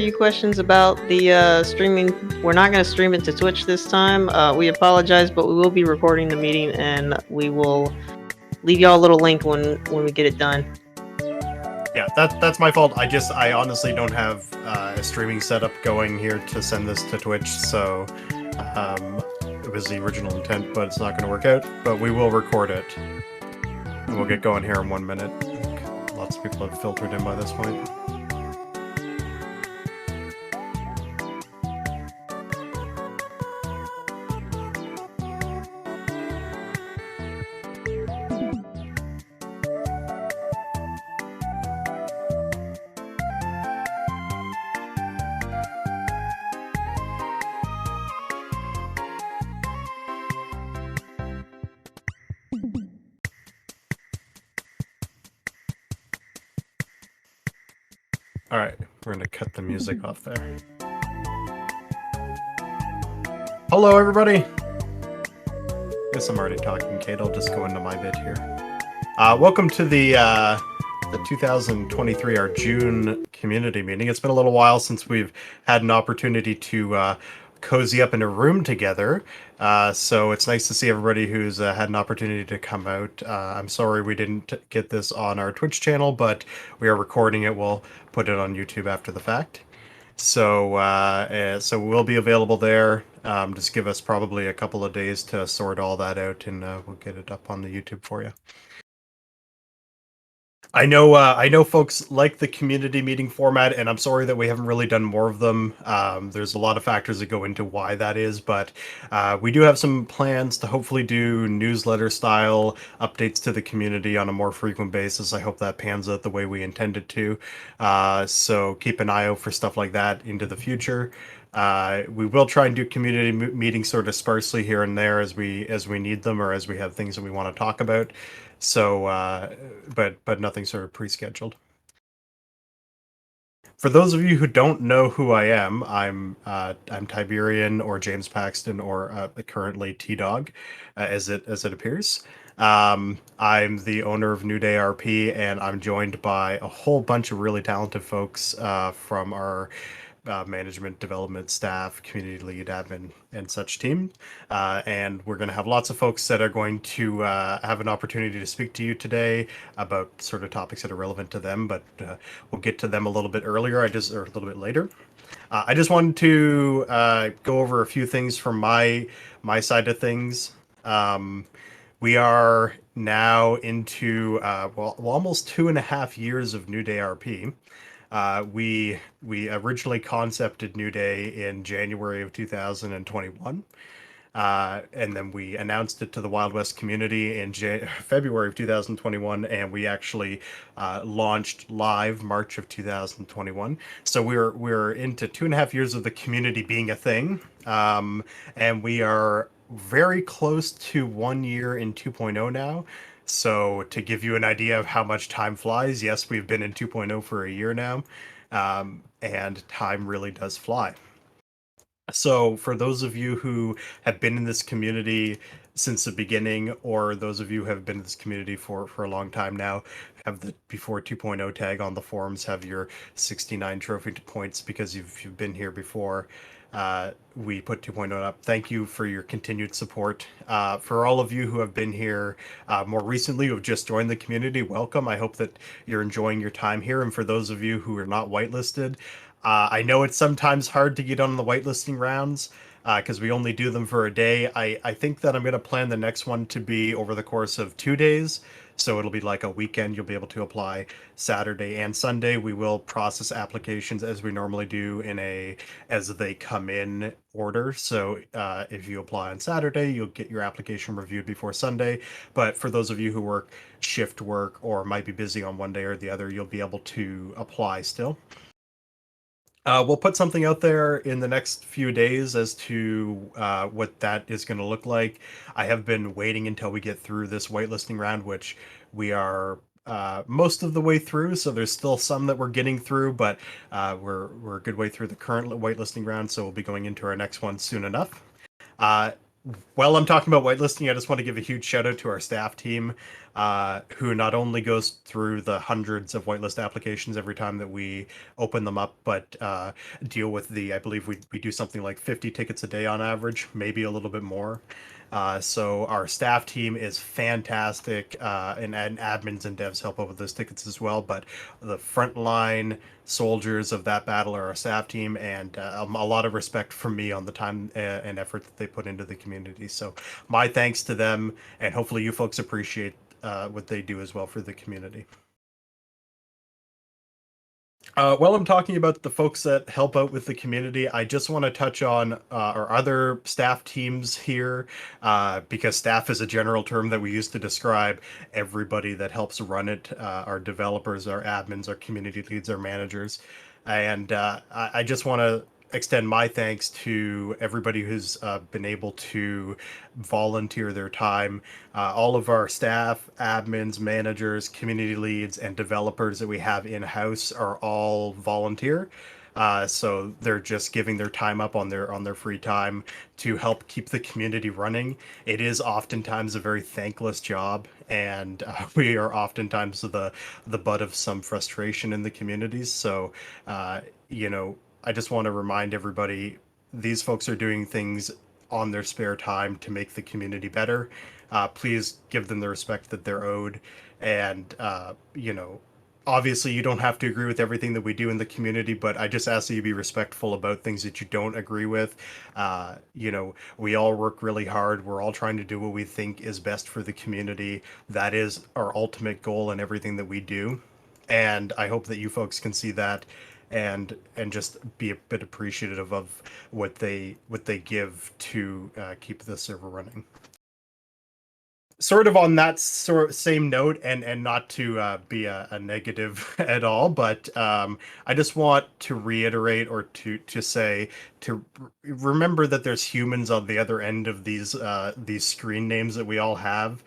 few questions about the streaming. We're not going to stream it to Twitch this time. We apologize, but we will be recording the meeting, and we will leave y'all a little link when we get it done. Yeah, that's my fault. I honestly don't have a streaming setup going here to send this to Twitch, so it was the original intent, but it's not going to work out. But we will record it, and we'll get going here in 1 minute. Lots of people have filtered in by this point. All right, we're going to cut the music off there. Hello, everybody. Guess I'm already talking, Kate. I'll just go into my bit here. Welcome to the 2023, our June community meeting. It's been a little while since we've had an opportunity to cozy up in a room together. So it's nice to see everybody who's had an opportunity to come out. I'm sorry we didn't get this on our Twitch channel, but we are recording it. We'll put it on YouTube after the fact. So we'll be available there. Just give us probably a couple of days to sort all that out, and we'll get it up on the YouTube for you. I know folks like the community meeting format, and I'm sorry that we haven't really done more of them. There's a lot of factors that go into why that is, but we do have some plans to hopefully do newsletter style updates to the community on a more frequent basis. I hope that pans out the way we intended to. So keep an eye out for stuff like that into the future. We will try and do community meetings sort of sparsely here and there as we need them, or as we have things that we want to talk about. So, but nothing sort of pre-scheduled. For those of you who don't know who I am, I'm Tiberian, or James Paxton, or currently T-Dog, as it appears. I'm the owner of New Day RP, and I'm joined by a whole bunch of really talented folks from our management, development, staff, community lead, admin, and such team. And we're going to have lots of folks that are going to have an opportunity to speak to you today about sort of topics that are relevant to them, but we'll get to them a little bit earlier, or a little bit later. I just wanted to go over a few things from my side of things. We are now into almost 2.5 years of New Day RP. We originally concepted New Day in January of 2021, and then we announced it to the Wild West community in February of 2021, and we actually launched live March of 2021. So we're into 2.5 years of the community being a thing, and we are very close to 1 year in 2.0 now. So to give you an idea of how much time flies, yes, we've been in 2.0 for a year now, and time really does fly. So for those of you who have been in this community since the beginning, or those of you who have been in this community for a long time now, have the before 2.0 tag on the forums, have your 69 trophy points because you've been here before. We put 2.0 up. Thank you for your continued support. For all of you who have been here more recently, who have just joined the community, welcome. I hope that you're enjoying your time here. And for those of you who are not whitelisted, I know it's sometimes hard to get on the whitelisting rounds because we only do them for a day. I think that I'm going to plan the next one to be over the course of 2 days. So it'll be like a weekend. You'll be able to apply Saturday and Sunday. We will process applications as we normally do as they come in order. So if you apply on Saturday, you'll get your application reviewed before Sunday. But for those of you who work shift work or might be busy on one day or the other, you'll be able to apply still. We'll put something out there in the next few days as to what that is going to look like. I have been waiting until we get through this whitelisting round, which we are most of the way through. So there's still some that we're getting through, but we're a good way through the current whitelisting round. So we'll be going into our next one soon enough. while I'm talking about whitelisting, I just want to give a huge shout out to our staff team, who not only goes through the hundreds of whitelist applications every time that we open them up, but deal with I believe we do something like 50 tickets a day on average, maybe a little bit more. So our staff team is fantastic, and admins and devs help out with those tickets as well. But the frontline soldiers of that battle are our staff team, and a lot of respect from me on the time and effort that they put into the community. So my thanks to them, and hopefully you folks appreciate what they do as well for the community. While I'm talking about the folks that help out with the community, I just want to touch on our other staff teams here, because staff is a general term that we use to describe everybody that helps run it, our developers, our admins, our community leads, our managers. And I just want to extend my thanks to everybody who's been able to volunteer their time. All of our staff, admins, managers, community leads, and developers that we have in-house are all volunteer. So they're just giving their time up on their free time to help keep the community running. It is oftentimes a very thankless job, and we are oftentimes the butt of some frustration in the communities. So, you know, I just want to remind everybody, these folks are doing things on their spare time to make the community better. Please give them the respect that they're owed. And, obviously you don't have to agree with everything that we do in the community, but I just ask that you be respectful about things that you don't agree with. We all work really hard. We're all trying to do what we think is best for the community. That is our ultimate goal in everything that we do. And I hope that you folks can see that and just be a bit appreciative of what they give to keep the server running. Sort of on that same note, and not to be a negative at all, but I just want to reiterate, or to say, to remember that there's humans on the other end of these screen names that we all have.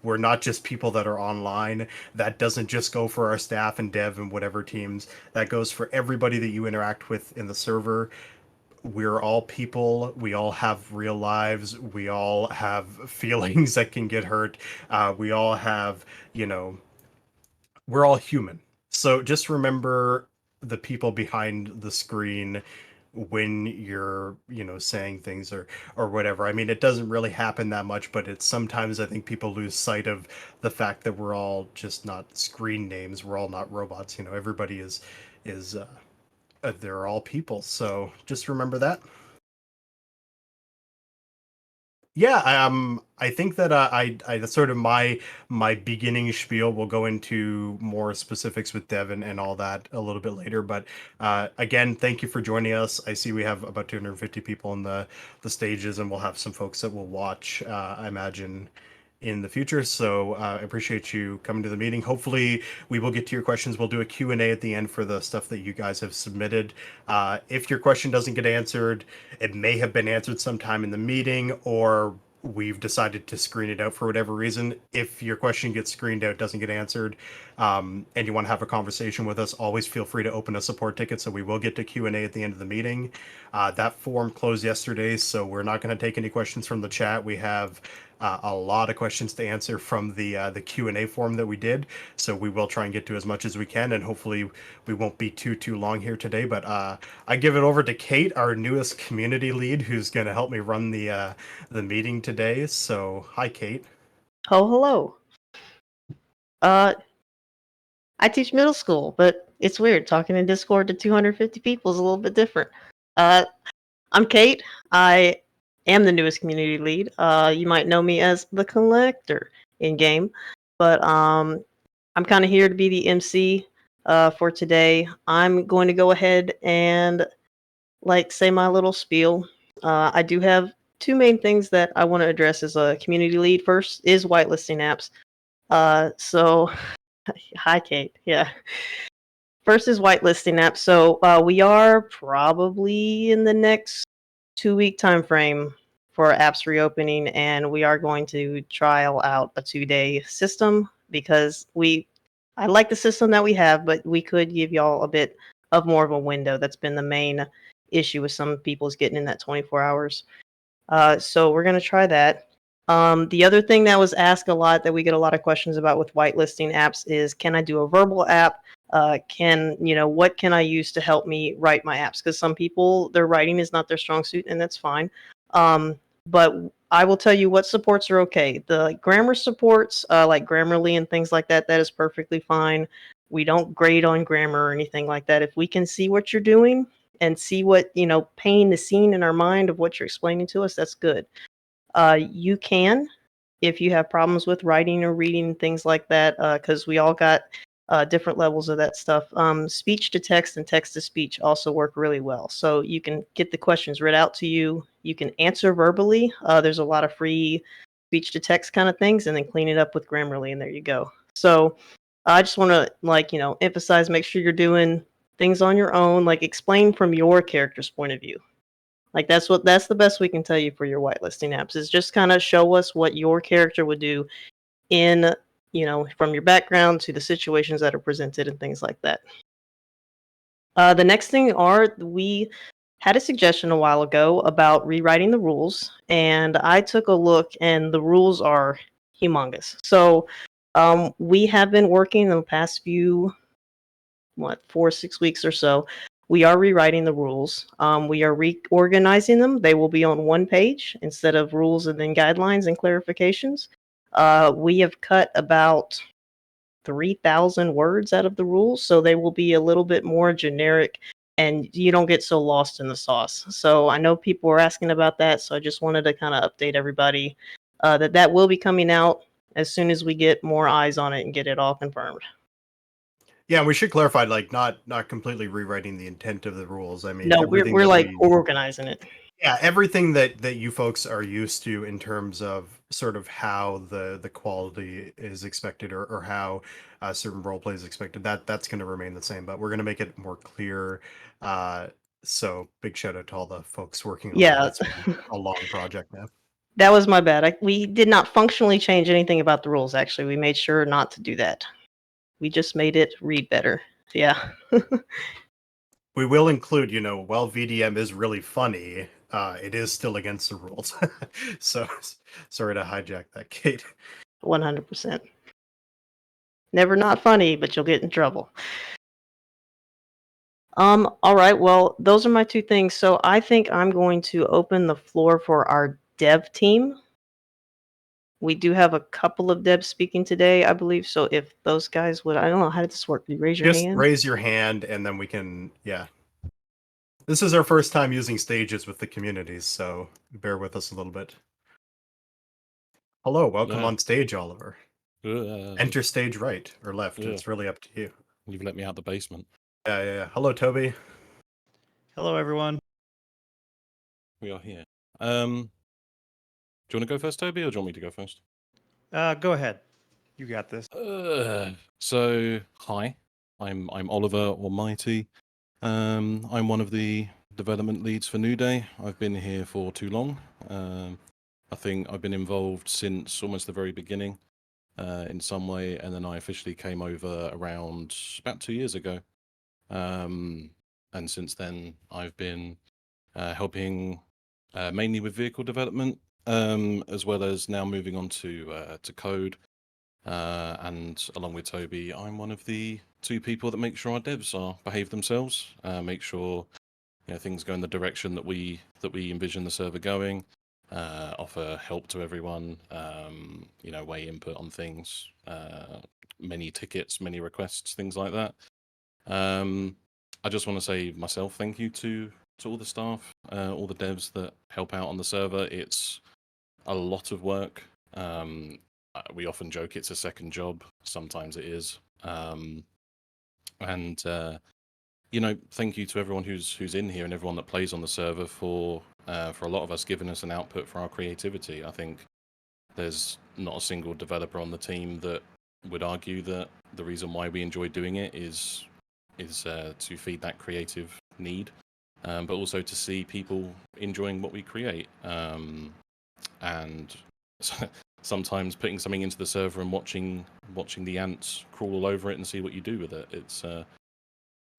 We're not just people that are online. That doesn't just go for our staff and dev and whatever teams. That goes for everybody that you interact with in the server. We're all people. We all have real lives. We all have feelings that can get hurt. We all have, we're all human. So just remember the people behind the screen when you're, saying things or whatever. I mean, it doesn't really happen that much, but it's sometimes I think people lose sight of the fact that we're all just not screen names. We're all not robots. Everybody is they're all people. So just remember that. Yeah, I think that I that's sort of my beginning spiel. Will go into more specifics with Devin and all that a little bit later. But again, thank you for joining us. I see we have about 250 people in the stages, and we'll have some folks that will watch. I imagine in the future. So I appreciate you coming to the meeting. Hopefully we will get to your questions. We'll do a Q&A at the end for the stuff that you guys have submitted. If your question doesn't get answered, it may have been answered sometime in the meeting, or we've decided to screen it out for whatever reason. If your question gets screened out, doesn't get answered, and you want to have a conversation with us, always feel free to open a support ticket, so we will get to Q&A at the end of the meeting. That form closed yesterday, so we're not going to take any questions from the chat. We have a lot of questions to answer from the Q&A form that we did, so we will try and get to as much as we can, and hopefully we won't be too long here today. But I give it over to Kate, our newest community lead, who's going to help me run the meeting today. So hi, Kate. Oh, hello. I teach middle school, but it's weird talking in Discord to 250 people is a little bit different. I'm Kate. I am the newest community lead. You might know me as the Collector in game, but I'm kind of here to be the MC for today. I'm going to go ahead and say my little spiel. I do have two main things that I want to address as a community lead. First is whitelisting apps. So hi, Kate. Yeah. First is whitelisting apps. So we are probably in the next 2-week time frame for apps reopening, and we are going to trial out a 2-day system because I like the system that we have, but we could give y'all a bit of more of a window. That's been the main issue with some people's getting in that 24 hours. So we're going to try that. The other thing that was asked a lot that we get a lot of questions about with whitelisting apps is, can I do a verbal app? What can I use to help me write my apps? Because some people, their writing is not their strong suit, and that's fine. But I will tell you what supports are okay. The grammar supports, like Grammarly and things like that, that is perfectly fine. We don't grade on grammar or anything like that. If we can see what you're doing and see what, painting the scene in our mind of what you're explaining to us, that's good. You can, if you have problems with writing or reading things like that, because we all got different levels of that stuff. Speech to text and text to speech also work really well. So you can get the questions read out to you. You can answer verbally. There's a lot of free speech to text kind of things, and then clean it up with Grammarly, and there you go. So I just want to emphasize, make sure you're doing things on your own, like explain from your character's point of view. Like that's the best we can tell you for your whitelisting apps, is just kind of show us what your character would do in, from your background to the situations that are presented and things like that. The next thing we had a suggestion a while ago about rewriting the rules, and I took a look, and the rules are humongous. So we have been working in the past few, 4 6 weeks or so. We are rewriting the rules. We are reorganizing them. They will be on one page instead of rules and then guidelines and clarifications. We have cut about 3,000 words out of the rules, so they will be a little bit more generic, and you don't get so lost in the sauce. So I know people were asking about that, so I just wanted to kind of update everybody that will be coming out as soon as we get more eyes on it and get it all confirmed. Yeah, we should clarify, like, not completely rewriting the intent of the rules. I mean, No, everything we're that like we organizing it. yeah, everything that you folks are used to in terms of sort of how the quality is expected, or how certain role play is expected, that's going to remain the same, but we're going to make it more clear. Uh, so big shout out to all the folks working on that. Yeah, It's been a long project now. that was my bad. We did not functionally change anything about the rules, actually. We made sure not to do that. We just made it read better. Yeah. We will include, while VDM is really funny, it is still against the rules. So sorry to hijack that, Kate. 100%. Never not funny, but you'll get in trouble. All right. Well, those are my two things. So I think I'm going to open the floor for our dev team. We do have a couple of devs speaking today, I believe. So if those guys would, I don't know, how did this work? You raise your Just hand? raise your hand and then we can, yeah. This is our first time using stages with the communities, so bear with us a little bit. Hello, welcome on stage, Oliver. Enter stage right or left. It's really up to you. You've let me out the basement. Yeah. Hello, Toby. Hello, everyone. We are here. Do you want to go first, Toby, or do you want me to go first? Go ahead. You got this. So, hi. I'm Oliver Almighty. I'm one of the development leads for New Day. I've been here for too long. I think I've been involved since almost the very beginning, in some way, and then I officially came over around about 2 years ago. And since then, I've been helping mainly with vehicle development, as well as now moving on to code. And along with Toby, I'm one of the two people that make sure our devs behave themselves, make sure things go in the direction that we envision the server going, offer help to everyone, weigh input on things, many tickets, many requests, things like that. I just want to say myself thank you to all the staff, all the devs that help out on the server. It's a lot of work. We often joke it's a second job. Sometimes it is. And thank you to everyone who's in here and everyone that plays on the server for a lot of us giving us an output for our creativity. I think there's not a single developer on the team that would argue that the reason why we enjoy doing it is to feed that creative need, but also to see people enjoying what we create. And sometimes putting something into the server and watching the ants crawl all over it and see what you do with it.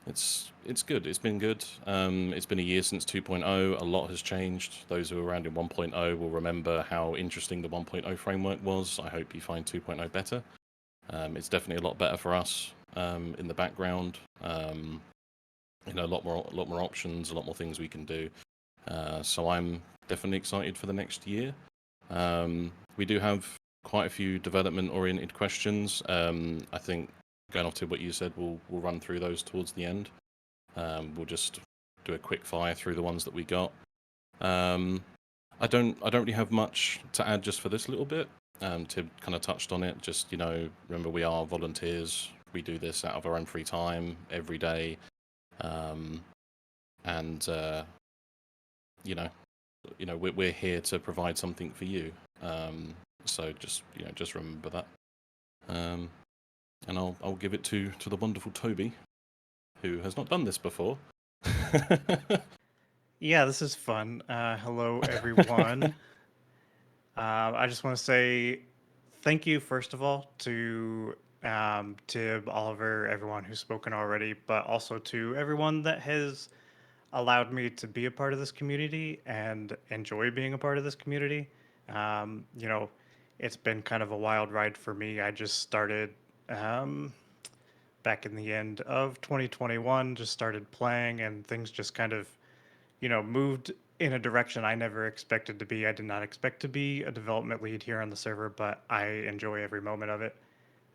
It's good. It's been good. It's been a year since 2.0. A lot has changed. Those who were around in 1.0 will remember how interesting the 1.0 framework was. I hope you find 2.0 better. It's definitely a lot better for us in the background. A lot more options, a lot more things we can do. So I'm definitely excited for the next year. We do have quite a few development-oriented questions. I think going off to what you said, we'll run through those towards the end. We'll just do a quick fire through the ones that we got. I don't really have much to add just for this little bit. Tim kind of touched on it. Just remember we are volunteers. We do this out of our own free time every day, and we're here to provide something for you. So just remember that. And I'll give it to the wonderful Toby, who has not done this before. Yeah, this is fun. Hello, everyone. I just want to say thank you, first of all, to Tib, Oliver, everyone who's spoken already, but also to everyone that has allowed me to be a part of this community and enjoy being a part of this community. You know, it's been kind of a wild ride for me. I just started back in the end of 2021, just started playing, and things just kind of moved in a direction I never expected to be. I did not expect to be a development lead here on the server, but I enjoy every moment of it.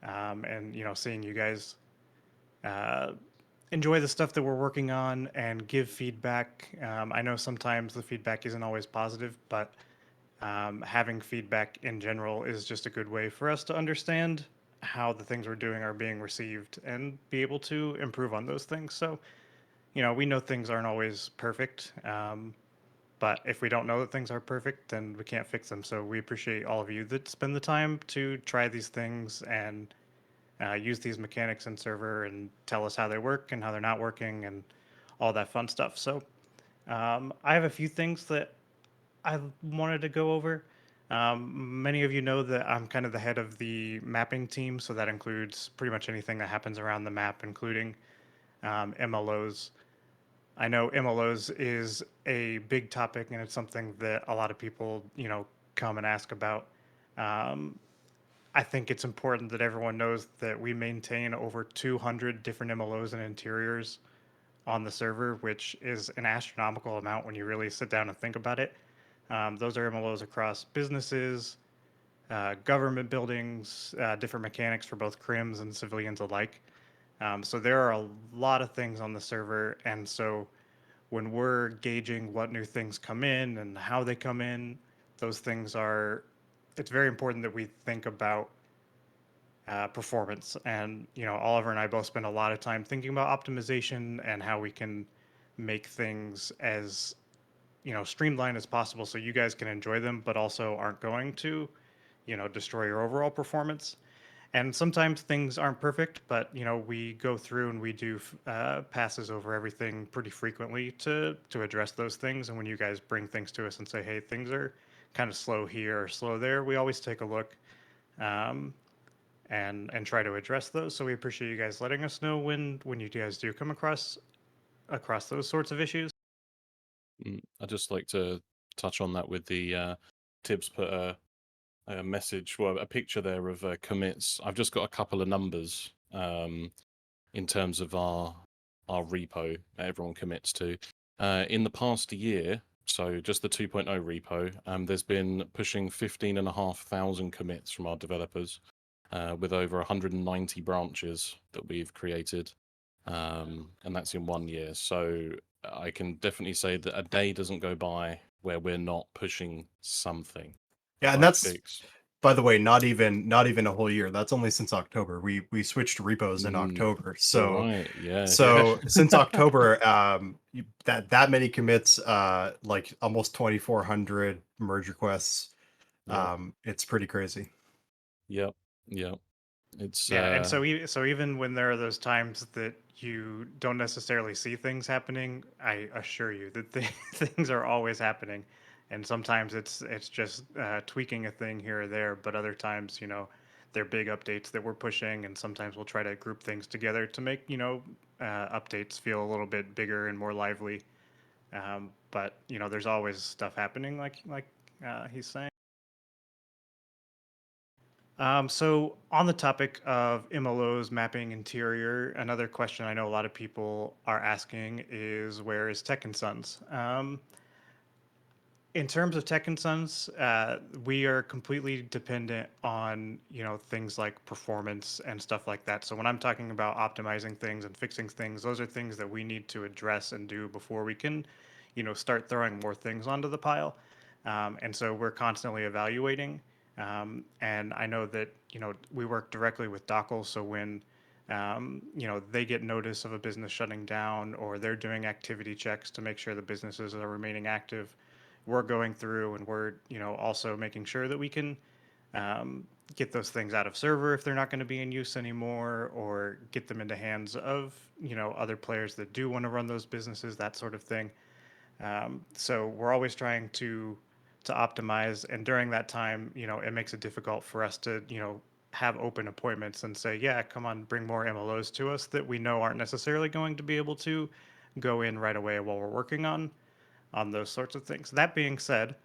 And seeing you guys enjoy the stuff that we're working on and give feedback. I know sometimes the feedback isn't always positive, but having feedback in general is just a good way for us to understand how the things we're doing are being received and be able to improve on those things. So, we know things aren't always perfect, but if we don't know that things are perfect, then we can't fix them. So we appreciate all of you that spend the time to try these things and use these mechanics in server and tell us how they work and how they're not working and all that fun stuff. So I have a few things that I wanted to go over. Many of you know that I'm kind of the head of the mapping team, so that includes pretty much anything that happens around the map, including MLOs. I know MLOs is a big topic, and it's something that a lot of people, come and ask about. I think it's important that everyone knows that we maintain over 200 different MLOs and interiors on the server, which is an astronomical amount when you really sit down and think about it. Those are MLOs across businesses, government buildings, different mechanics for both crims and civilians alike. So there are a lot of things on the server, and so when we're gauging what new things come in and how they come in, those things are. It's very important that we think about performance. And Oliver and I both spend a lot of time thinking about optimization and how we can make things as streamlined as possible so you guys can enjoy them, but also aren't going to destroy your overall performance. And sometimes things aren't perfect, but we go through and we do passes over everything pretty frequently to address those things. And when you guys bring things to us and say, "Hey, things are kind of slow here or slow there," we always take a look and try to address those. So we appreciate you guys letting us know when you guys do come across those sorts of issues. I'd just like to touch on that with the Tibbs put a message, well, a picture there of commits. I've just got a couple of numbers in terms of our repo that everyone commits to. In the past year, so just the 2.0 repo, there's been pushing 15,500 commits from our developers with over 190 branches that we've created. And that's in 1 year. So I can definitely say that a day doesn't go by where we're not pushing something. Yeah, and like that's, fix. by the way, not even a whole year. That's only since October. We switched to repos in October. So Right, yeah. so since October, that many commits, like almost 2,400 merge requests. Yep. It's pretty crazy. Yep. It's Yeah, and so even when there are those times that you don't necessarily see things happening, I assure you that things are always happening, and sometimes it's just tweaking a thing here or there, but other times, they're big updates that we're pushing, and sometimes we'll try to group things together to make updates feel a little bit bigger and more lively. But there's always stuff happening, like he's saying. So on the topic of MLOs mapping interior, another question I know a lot of people are asking is, where is Tech and Sons? In terms of Tech and Sons, we are completely dependent on things like performance and stuff like that. So when I'm talking about optimizing things and fixing things, those are things that we need to address and do before we can, start throwing more things onto the pile. And so we're constantly evaluating. And I know that we work directly with Dockle, so when they get notice of a business shutting down, or they're doing activity checks to make sure the businesses are remaining active, we're going through and we're also making sure that we can get those things out of server if they're not going to be in use anymore, or get them into hands of other players that do want to run those businesses, that sort of thing. So we're always trying to optimize, and during that time, it makes it difficult for us to have open appointments and say, yeah, come on, bring more MLOs to us that we know aren't necessarily going to be able to go in right away while we're working on those sorts of things. That being said,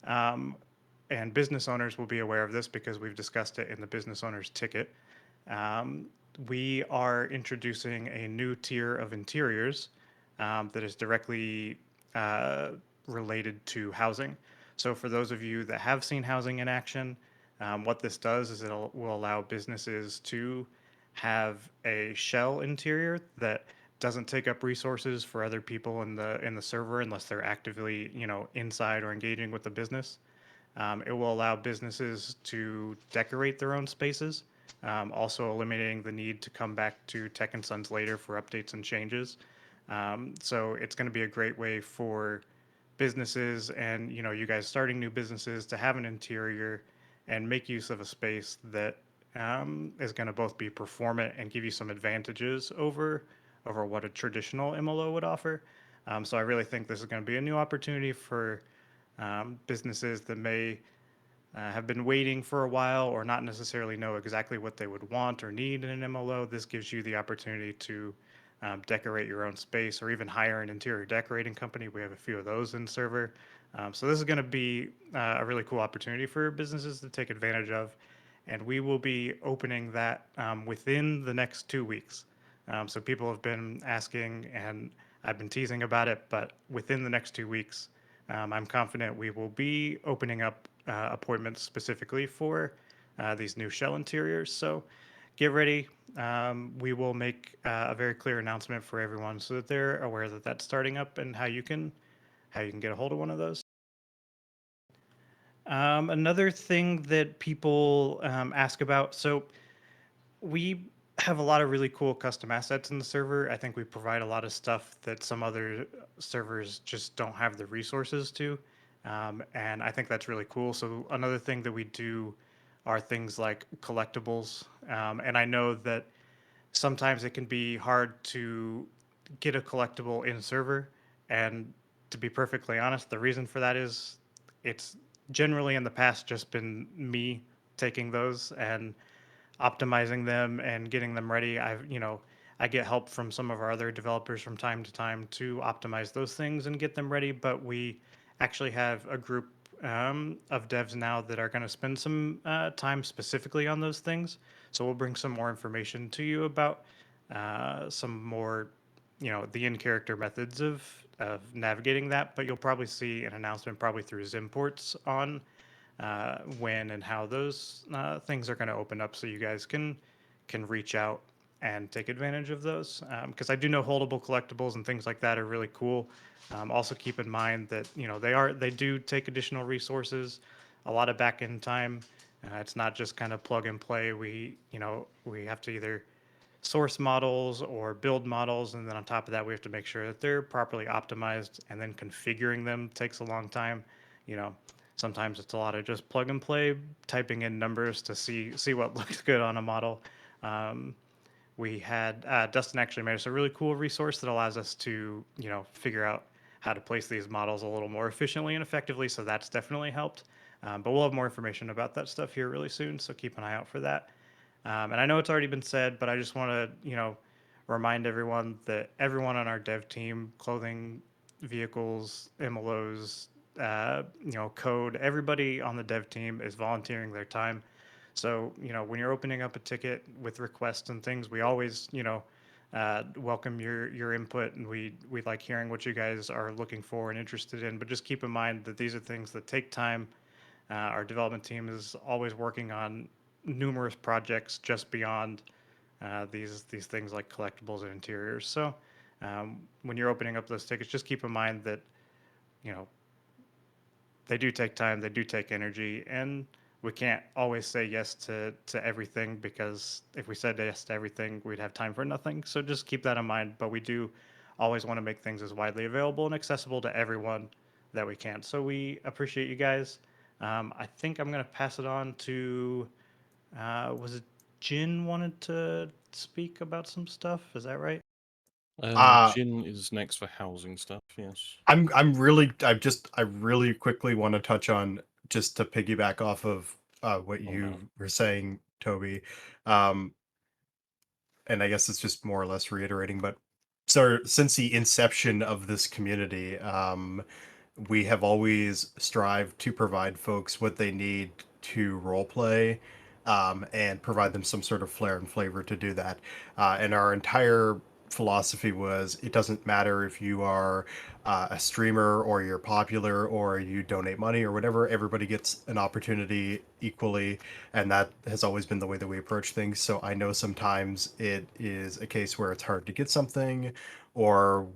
and business owners will be aware of this because we've discussed it in the business owner's ticket, we are introducing a new tier of interiors that is directly related to housing. So for those of you that have seen housing in action, what this does is will allow businesses to have a shell interior that doesn't take up resources for other people in the server unless they're actively inside or engaging with the business. It will allow businesses to decorate their own spaces, also eliminating the need to come back to Tech and Sons later for updates and changes. So it's going to be a great way for businesses and you guys starting new businesses to have an interior and make use of a space that is going to both be performant and give you some advantages over what a traditional MLO would offer. So I really think this is going to be a new opportunity for businesses that may have been waiting for a while or not necessarily know exactly what they would want or need in an MLO. This gives you the opportunity to decorate your own space, or even hire an interior decorating company. We have a few of those in server. So this is going to be a really cool opportunity for businesses to take advantage of. And we will be opening that within the next 2 weeks. So people have been asking, and I've been teasing about it, but within the next 2 weeks, I'm confident we will be opening up appointments specifically for these new shell interiors. So get ready. We will make a very clear announcement for everyone so that they're aware that that's starting up and how you can get a hold of one of those. Another thing that people ask about, so we have a lot of really cool custom assets in the server. I think we provide a lot of stuff that some other servers just don't have the resources to. And I think that's really cool. So another thing that we do are things like collectibles. And I know that sometimes it can be hard to get a collectible in server. And to be perfectly honest, the reason for that is it's generally in the past just been me taking those and optimizing them and getting them ready. I get help from some of our other developers from time to time to optimize those things and get them ready. But we actually have a group of devs now that are going to spend some time specifically on those things. So we'll bring some more information to you about some more, the in-character methods of navigating that. But you'll probably see an announcement probably through Zimports on when and how those things are going to open up, so you guys can reach out and take advantage of those. Because I do know holdable collectibles and things like that are really cool. Also keep in mind that they do take additional resources, a lot of back end time. It's not just kind of plug and play. We have to either source models or build models, and then on top of that we have to make sure that they're properly optimized, and then configuring them takes a long time. Sometimes it's a lot of just plug and play, typing in numbers to see what looks good on a model. We had Dustin actually made us a really cool resource that allows us to figure out how to place these models a little more efficiently and effectively. So that's definitely helped. But we'll have more information about that stuff here really soon, so keep an eye out for that. And I know it's already been said, but I just want to, remind everyone that everyone on our dev team, clothing, vehicles, MLOs, code, everybody on the dev team is volunteering their time. So, when you're opening up a ticket with requests and things, we always, welcome your input, and we like hearing what you guys are looking for and interested in. But just keep in mind that these are things that take time. Our development team is always working on numerous projects just beyond these things like collectibles and interiors. So when you're opening up those tickets, just keep in mind that they do take time, they do take energy, and we can't always say yes to everything, because if we said yes to everything, we'd have time for nothing. So just keep that in mind. But we do always want to make things as widely available and accessible to everyone that we can. So we appreciate you guys. I think I'm going to pass it on to, was it Jin wanted to speak about some stuff? Is that right? Jin is next for housing stuff. Yes. I really quickly want to touch on, just to piggyback off of what you were saying, Toby. And I guess it's just more or less reiterating, but so since the inception of this community, we have always strived to provide folks what they need to roleplay, and provide them some sort of flair and flavor to do that. And our entire philosophy was, it doesn't matter if you are a streamer or you're popular or you donate money or whatever, everybody gets an opportunity equally. And that has always been the way that we approach things. So I know sometimes it is a case where it's hard to get something, or,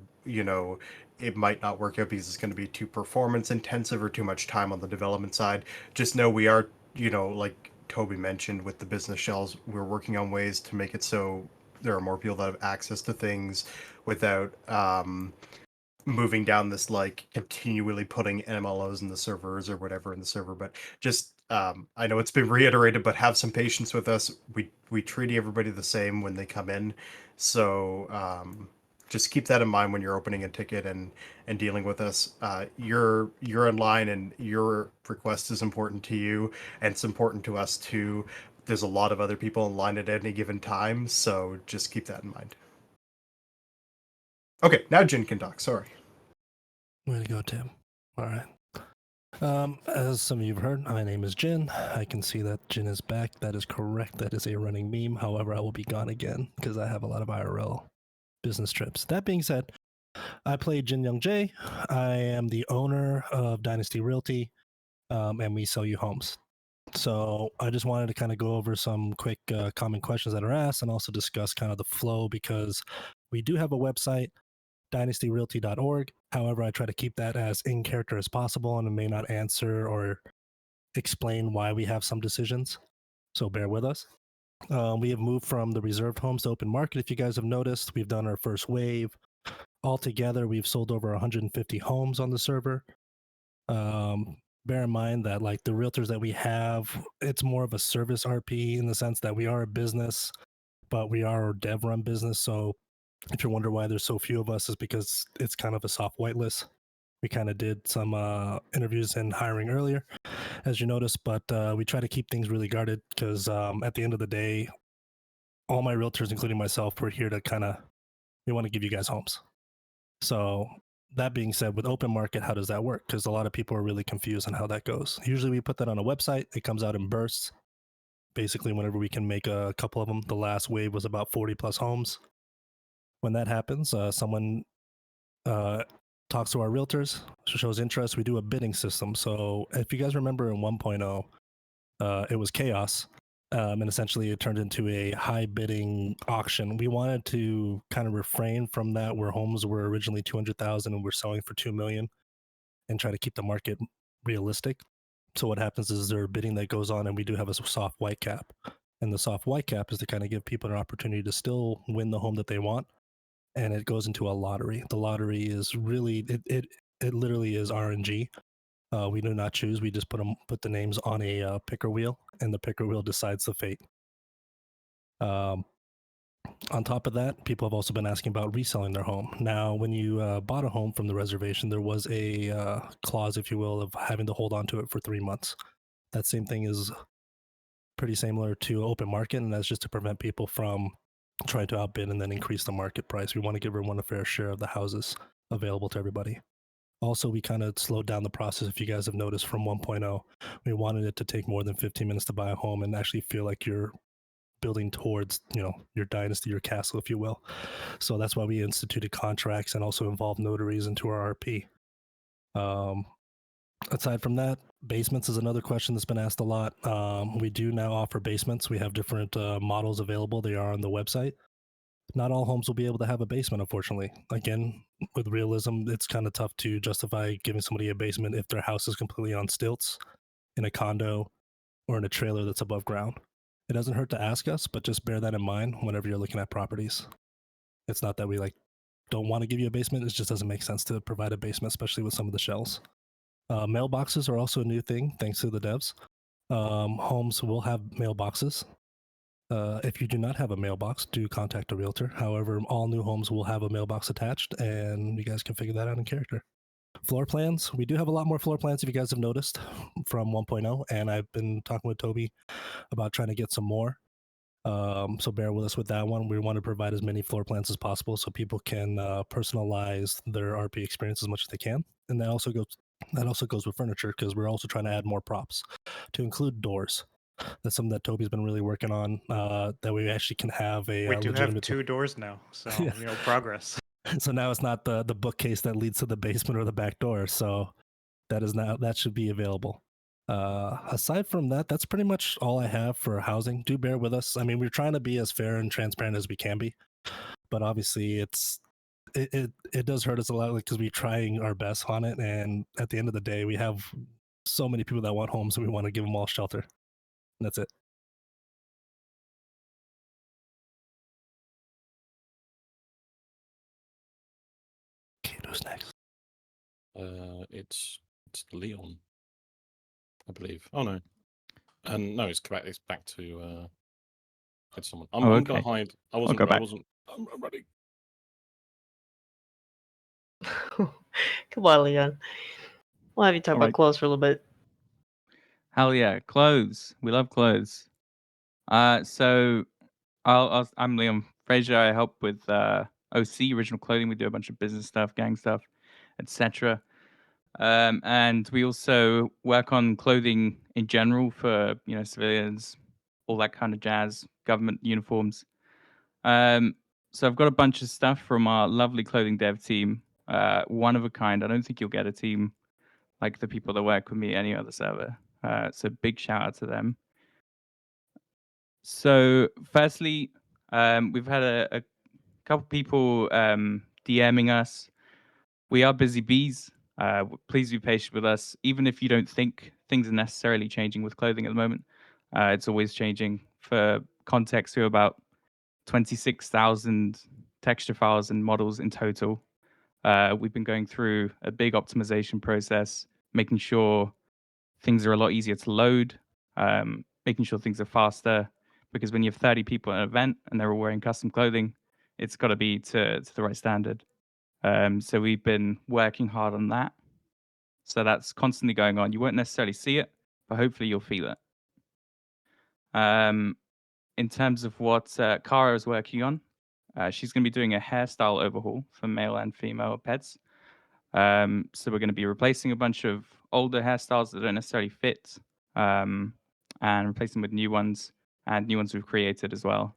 it might not work out because it's going to be too performance intensive or too much time on the development side. Just know we are, like Toby mentioned with the business shells, we're working on ways to make it so there are more people that have access to things without moving down this like continually putting MLOs in the servers or whatever in the server. But just I know it's been reiterated, but have some patience with us. We treat everybody the same when they come in, so just keep that in mind when you're opening a ticket and dealing with us. You're in line, and your request is important to you, and it's important to us too. There's a lot of other people in line at any given time, so just keep that in mind. Okay, now Jin can talk. Sorry. Way to go, Tim. All right. As some of you have heard, my name is Jin. I can see that Jin is back. That is correct. That is a running meme. However, I will be gone again because I have a lot of IRL business trips. That being said, I play Jin Young Jae. I am the owner of Dynasty Realty, and we sell you homes. So I just wanted to kind of go over some quick common questions that are asked, and also discuss kind of the flow, because we do have a website, dynastyrealty.org. However, I try to keep that as in character as possible, and it may not answer or explain why we have some decisions. So bear with us. We have moved from the reserved homes to open market. If you guys have noticed, we've done our first wave. Altogether, we've sold over 150 homes on the server. Bear in mind that like the realtors that we have, it's more of a service RP in the sense that we are a business, but we are a dev run business. So if you wonder why there's so few of us, is because it's kind of a soft whitelist. We kind of did some interviews and hiring earlier, as you noticed, but we try to keep things really guarded, because at the end of the day, all my realtors, including myself, we're here to we want to give you guys homes. So that being said, with open market, how does that work? Because a lot of people are really confused on how that goes. Usually we put that on a website. It comes out in bursts. Basically, whenever we can make a couple of them. The last wave was about 40 plus homes. When that happens, someone talks to our realtors, shows interest. We do a bidding system. So if you guys remember in 1.0, it was chaos. And essentially it turned into a high bidding auction. We wanted to kind of refrain from that, where homes were originally 200,000 and we're selling for 2 million, and try to keep the market realistic. So what happens is there a bidding that goes on, and we do have a soft white cap. And the soft white cap is to kind of give people an opportunity to still win the home that they want. And it goes into a lottery. The lottery is really, it literally is RNG. We do not choose. We just put the names on a picker wheel, and the picker wheel decides the fate. On top of that, people have also been asking about reselling their home. Now, when you bought a home from the reservation, there was a clause, if you will, of having to hold on to it for 3 months. That same thing is pretty similar to open market, and that's just to prevent people from trying to outbid and then increase the market price. We want to give everyone a fair share of the houses available to everybody. Also, we kind of slowed down the process. If you guys have noticed from 1.0, we wanted it to take more than 15 minutes to buy a home and actually feel like you're building towards, your dynasty, your castle, if you will. So that's why we instituted contracts and also involved notaries into our RP. Aside from that, basements is another question that's been asked a lot. We do now offer basements. We have different models available. They are on the website. Not all homes will be able to have a basement, unfortunately. Again, with realism, it's kind of tough to justify giving somebody a basement if their house is completely on stilts in a condo or in a trailer that's above ground. It doesn't hurt to ask us, but just bear that in mind whenever you're looking at properties. It's not that we don't want to give you a basement. It just doesn't make sense to provide a basement, especially with some of the shells. Mailboxes are also a new thing, thanks to the devs. Homes will have mailboxes. If you do not have a mailbox, do contact a realtor. However, all new homes will have a mailbox attached, and you guys can figure that out in character. Floor plans. We do have a lot more floor plans, if you guys have noticed, from 1.0, and I've been talking with Toby about trying to get some more. So bear with us with that one. We want to provide as many floor plans as possible so people can personalize their RP experience as much as they can. And that also goes with furniture, because we're also trying to add more props to include doors. That's something that Toby's been really working on. That we actually can have a We do have legitimate 2 doors now, so Yeah. progress. So now it's not the bookcase that leads to the basement or the back door. So that should be available. Aside from that, that's pretty much all I have for housing. Do bear with us. I mean, we're trying to be as fair and transparent as we can be, but obviously it does hurt us a lot because we're trying our best on it. And at the end of the day, we have so many people that want homes, and we want to give them all shelter. And that's it. Okay, who's next? It's Leon, I believe. Oh no, and no, it's correct. It's back to it's someone. I'm okay. behind. I go wasn't. I back. wasn't. I'm ready. Come on, Leon. We'll have you talk All about right. clothes for a little bit. Hell yeah, clothes. We love clothes. So I'm Liam Fraser. I help with OC Original Clothing. We do a bunch of business stuff, gang stuff, etc. And we also work on clothing in general for civilians, all that kind of jazz, government uniforms. So I've got a bunch of stuff from our lovely clothing dev team. One of a kind. I don't think you'll get a team like the people that work with me any other server. So big shout out to them. So firstly, we've had a couple people DMing us. We are busy bees. Please be patient with us. Even if you don't think things are necessarily changing with clothing at the moment, it's always changing. For context, we have about 26,000 texture files and models in total. We've been going through a big optimization process, making sure things are a lot easier to load, making sure things are faster. Because when you have 30 people at an event and they're all wearing custom clothing, it's got to be to the right standard. So we've been working hard on that. So that's constantly going on. You won't necessarily see it, but hopefully you'll feel it. In terms of what Kara is working on, she's going to be doing a hairstyle overhaul for male and female pets. So we're going to be replacing a bunch of older hairstyles that don't necessarily fit, and replacing with new ones, and new ones we've created as well.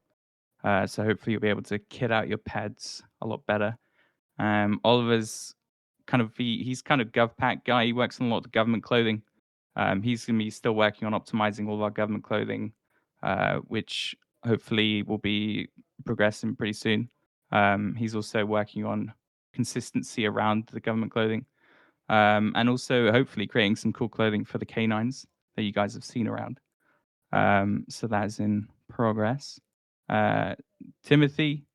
So hopefully you'll be able to kit out your pets a lot better. Oliver's he's kind of GovPack guy. He works on a lot of government clothing. He's going to be still working on optimizing all of our government clothing, which hopefully will be progressing pretty soon. He's also working on consistency around the government clothing, and also hopefully creating some cool clothing for the canines that you guys have seen around. So that is in progress. Timothy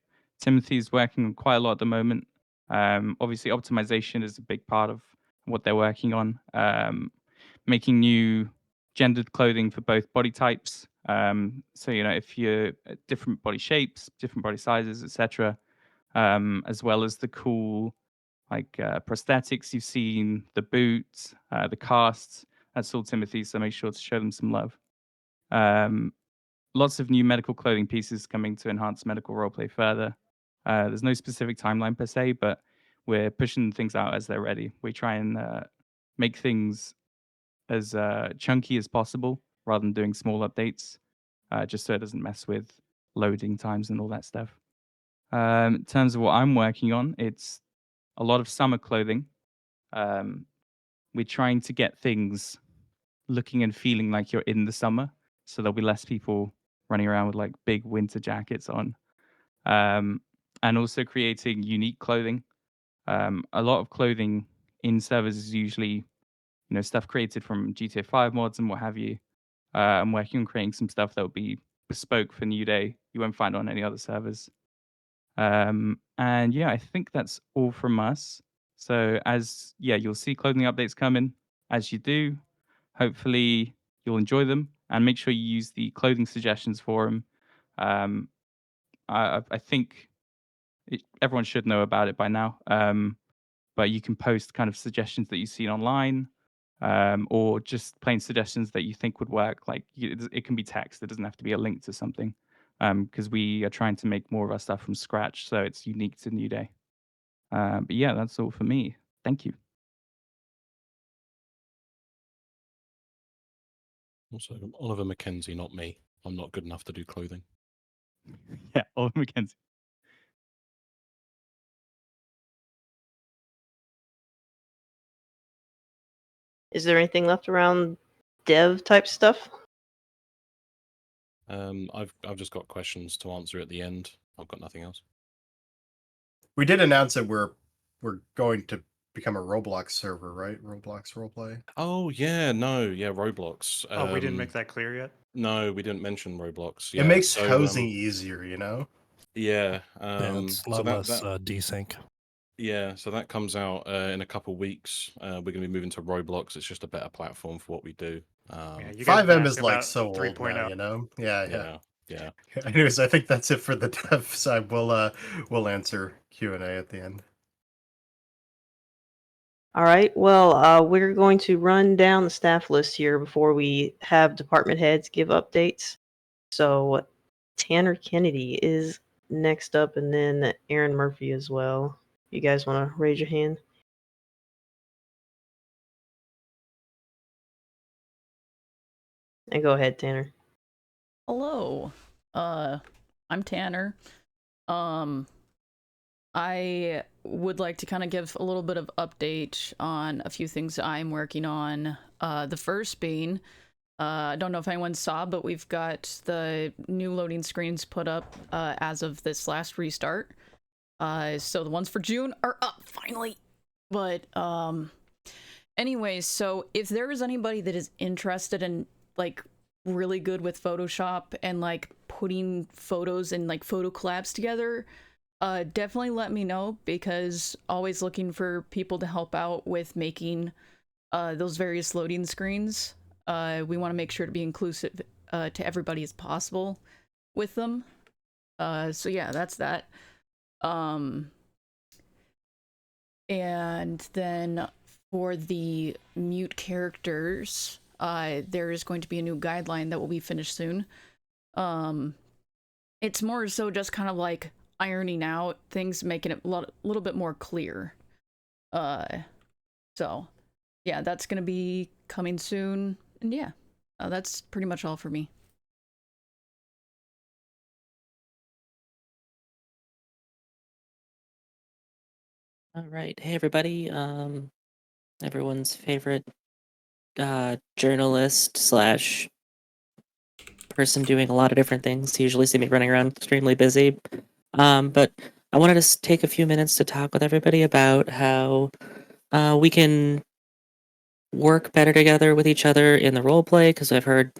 is working on quite a lot at the moment. Obviously, optimization is a big part of what they're working on. Making new gendered clothing for both body types. So if you're different body shapes, different body sizes, etc., as well as the cool prosthetics you've seen, the boots, the casts, at Sault Timothy, so make sure to show them some love. Lots of new medical clothing pieces coming to enhance medical roleplay further. There's no specific timeline per se, but we're pushing things out as they're ready. We try and make things as chunky as possible rather than doing small updates, just so it doesn't mess with loading times and all that stuff. In terms of what I'm working on, it's a lot of summer clothing. We're trying to get things looking and feeling like you're in the summer, so there'll be less people running around with like big winter jackets on. And also creating unique clothing. A lot of clothing in servers is usually, stuff created from GTA 5 mods and what have you. I'm working on creating some stuff that will be bespoke for New Day. You won't find on any other servers. And yeah, I think that's all from us. So you'll see clothing updates coming. As you do, hopefully you'll enjoy them and make sure you use the clothing suggestions forum. I think everyone should know about it by now. But you can post kind of suggestions that you've seen online, or just plain suggestions that you think would work. Like it can be text; it doesn't have to be a link to something. Because we are trying to make more of our stuff from scratch, so it's unique to New Day. But yeah, that's all for me. Thank you. Also, Oliver Mackenzie, not me. I'm not good enough to do clothing. Yeah, Oliver Mackenzie. Is there anything left around dev type stuff? I've just got questions to answer at the end. I've got nothing else. We did announce that we're going to become a Roblox server, right? Roblox roleplay. Oh yeah, Roblox. Oh, we didn't make that clear yet. No, we didn't mention Roblox. It makes housing easier, Yeah. Yeah, it's a lot less desync. Yeah, so that comes out in a couple weeks. We're going to be moving to Roblox. It's just a better platform for what we do. You guys 5M asked is like about so old 3.0. now, Yeah. Yeah. Anyways, I think that's it for the dev side. We'll answer Q&A at the end. All right. Well, we're going to run down the staff list here before we have department heads give updates. So Tanner Kennedy is next up, and then Aaron Murphy as well. You guys want to raise your hand? And go ahead, Tanner. Hello. I'm Tanner. I would like to kind of give a little bit of update on a few things I'm working on. The first being, I don't know if anyone saw, but we've got the new loading screens put up as of this last restart. So the ones for June are up finally. But anyways, so if there is anybody that is interested in like really good with Photoshop and like putting photos and like photo collabs together, definitely let me know, because always looking for people to help out with making those various loading screens. We want to make sure to be inclusive to everybody as possible with them. So yeah, that's that. And then for the mute characters, there is going to be a new guideline that will be finished soon. It's more so just kind of like ironing out things, making it a little bit more clear. So yeah, that's gonna be coming soon, and yeah, that's pretty much all for me. All right. Hey, everybody. Everyone's favorite journalist slash person doing a lot of different things. You usually see me running around extremely busy. But I wanted to take a few minutes to talk with everybody about how we can work better together with each other in the role play, because I've heard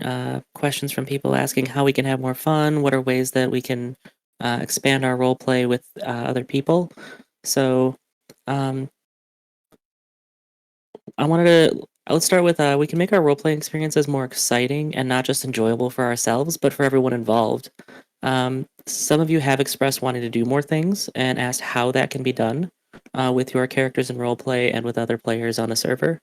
questions from people asking how we can have more fun. What are ways that we can expand our role play with other people? So let's start with we can make our role playing experiences more exciting and not just enjoyable for ourselves, but for everyone involved. Some of you have expressed wanting to do more things and asked how that can be done with your characters in role play and with other players on the server.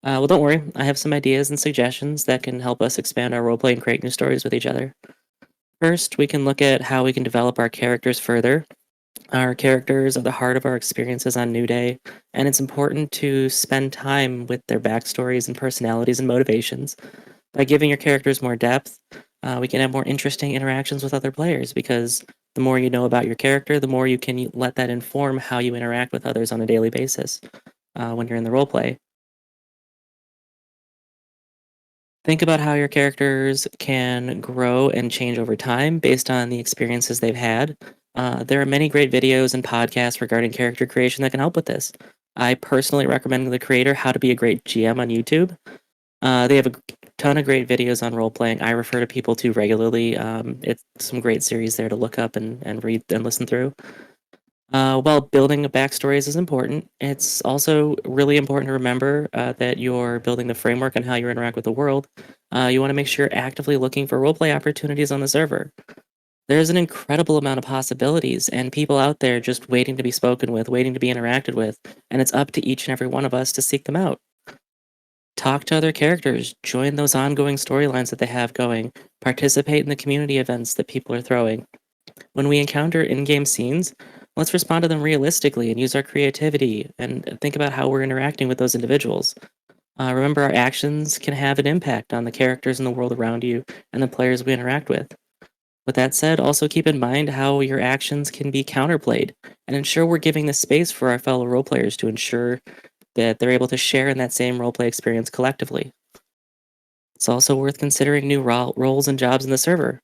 Well, don't worry. I have some ideas and suggestions that can help us expand our roleplay and create new stories with each other. First, we can look at how we can develop our characters further. Our characters are the heart of our experiences on New Day, and it's important to spend time with their backstories and personalities and motivations. By giving your characters more depth, we can have more interesting interactions with other players because the more you know about your character, the more you can let that inform how you interact with others on a daily basis when you're in the roleplay. Think about how your characters can grow and change over time based on the experiences they've had. There are many great videos and podcasts regarding character creation that can help with this. I personally recommend The Creator How to Be a Great GM on YouTube. They have a ton of great videos on role playing. I refer to people to regularly. It's some great series there to look up and read and listen through. While building backstories is important, it's also really important to remember that you're building the framework and how you interact with the world. You want to make sure you're actively looking for roleplay opportunities on the server. There's an incredible amount of possibilities and people out there just waiting to be spoken with, waiting to be interacted with, and it's up to each and every one of us to seek them out. Talk to other characters, join those ongoing storylines that they have going, participate in the community events that people are throwing. When we encounter in game scenes, let's respond to them realistically and use our creativity and think about how we're interacting with those individuals. Remember, our actions can have an impact on the characters in the world around you and the players we interact with. With that said, also keep in mind how your actions can be counterplayed and ensure we're giving the space for our fellow role players to ensure that they're able to share in that same roleplay experience collectively. It's also worth considering new roles and jobs in the server.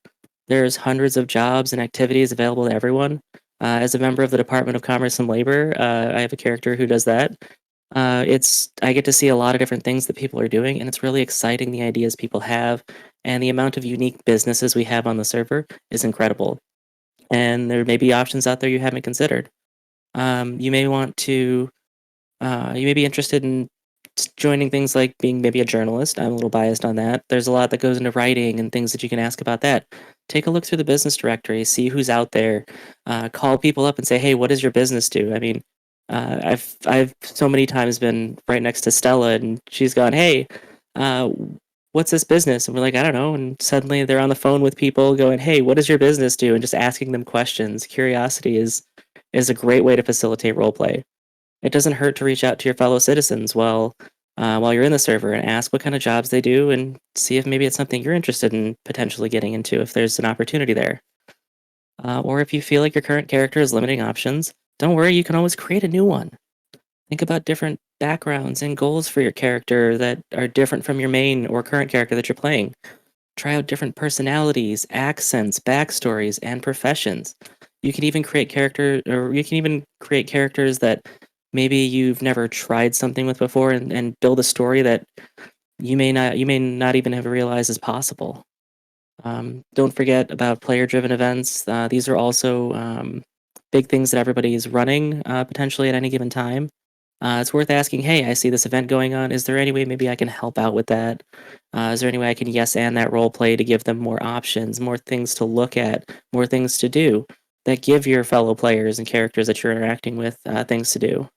There's hundreds of jobs and activities available to everyone. As a member of the Department of Commerce and Labor, I have a character who does that. I get to see a lot of different things that people are doing, and it's really exciting the ideas people have, and the amount of unique businesses we have on the server is incredible. And there may be options out there you haven't considered. You may want to you may be interested in joining things like being maybe a journalist. I'm a little biased on that. There's a lot that goes into writing and things that you can ask about that. Take a look through the business directory, see who's out there. Call people up and say, "Hey, what does your business do?" I mean, I've so many times been right next to Stella, and she's gone, "Hey, uh, what's this business?" And we're like, "I don't know." And suddenly they're on the phone with people, going, "Hey, what does your business do?" And just asking them questions. Curiosity is a great way to facilitate role play. It doesn't hurt to reach out to your fellow citizens while you're in the server and ask what kind of jobs they do and see if maybe it's something you're interested in potentially getting into if there's an opportunity there. Or if you feel like your current character is limiting options, don't worry, you can always create a new one. Think about different backgrounds and goals for your character that are different from your main or current character that you're playing. Try out different personalities, accents, backstories, and professions. You can even create characters that maybe you've never tried something with before and build a story that you may not even have realized is possible. Don't forget about player-driven events. These are also big things that everybody is running potentially at any given time. It's worth asking, hey, I see this event going on. Is there any way maybe I can help out with that? Is there any way I can yes and that role play to give them more options, more things to look at, more things to do that give your fellow players and characters that you're interacting with things to do?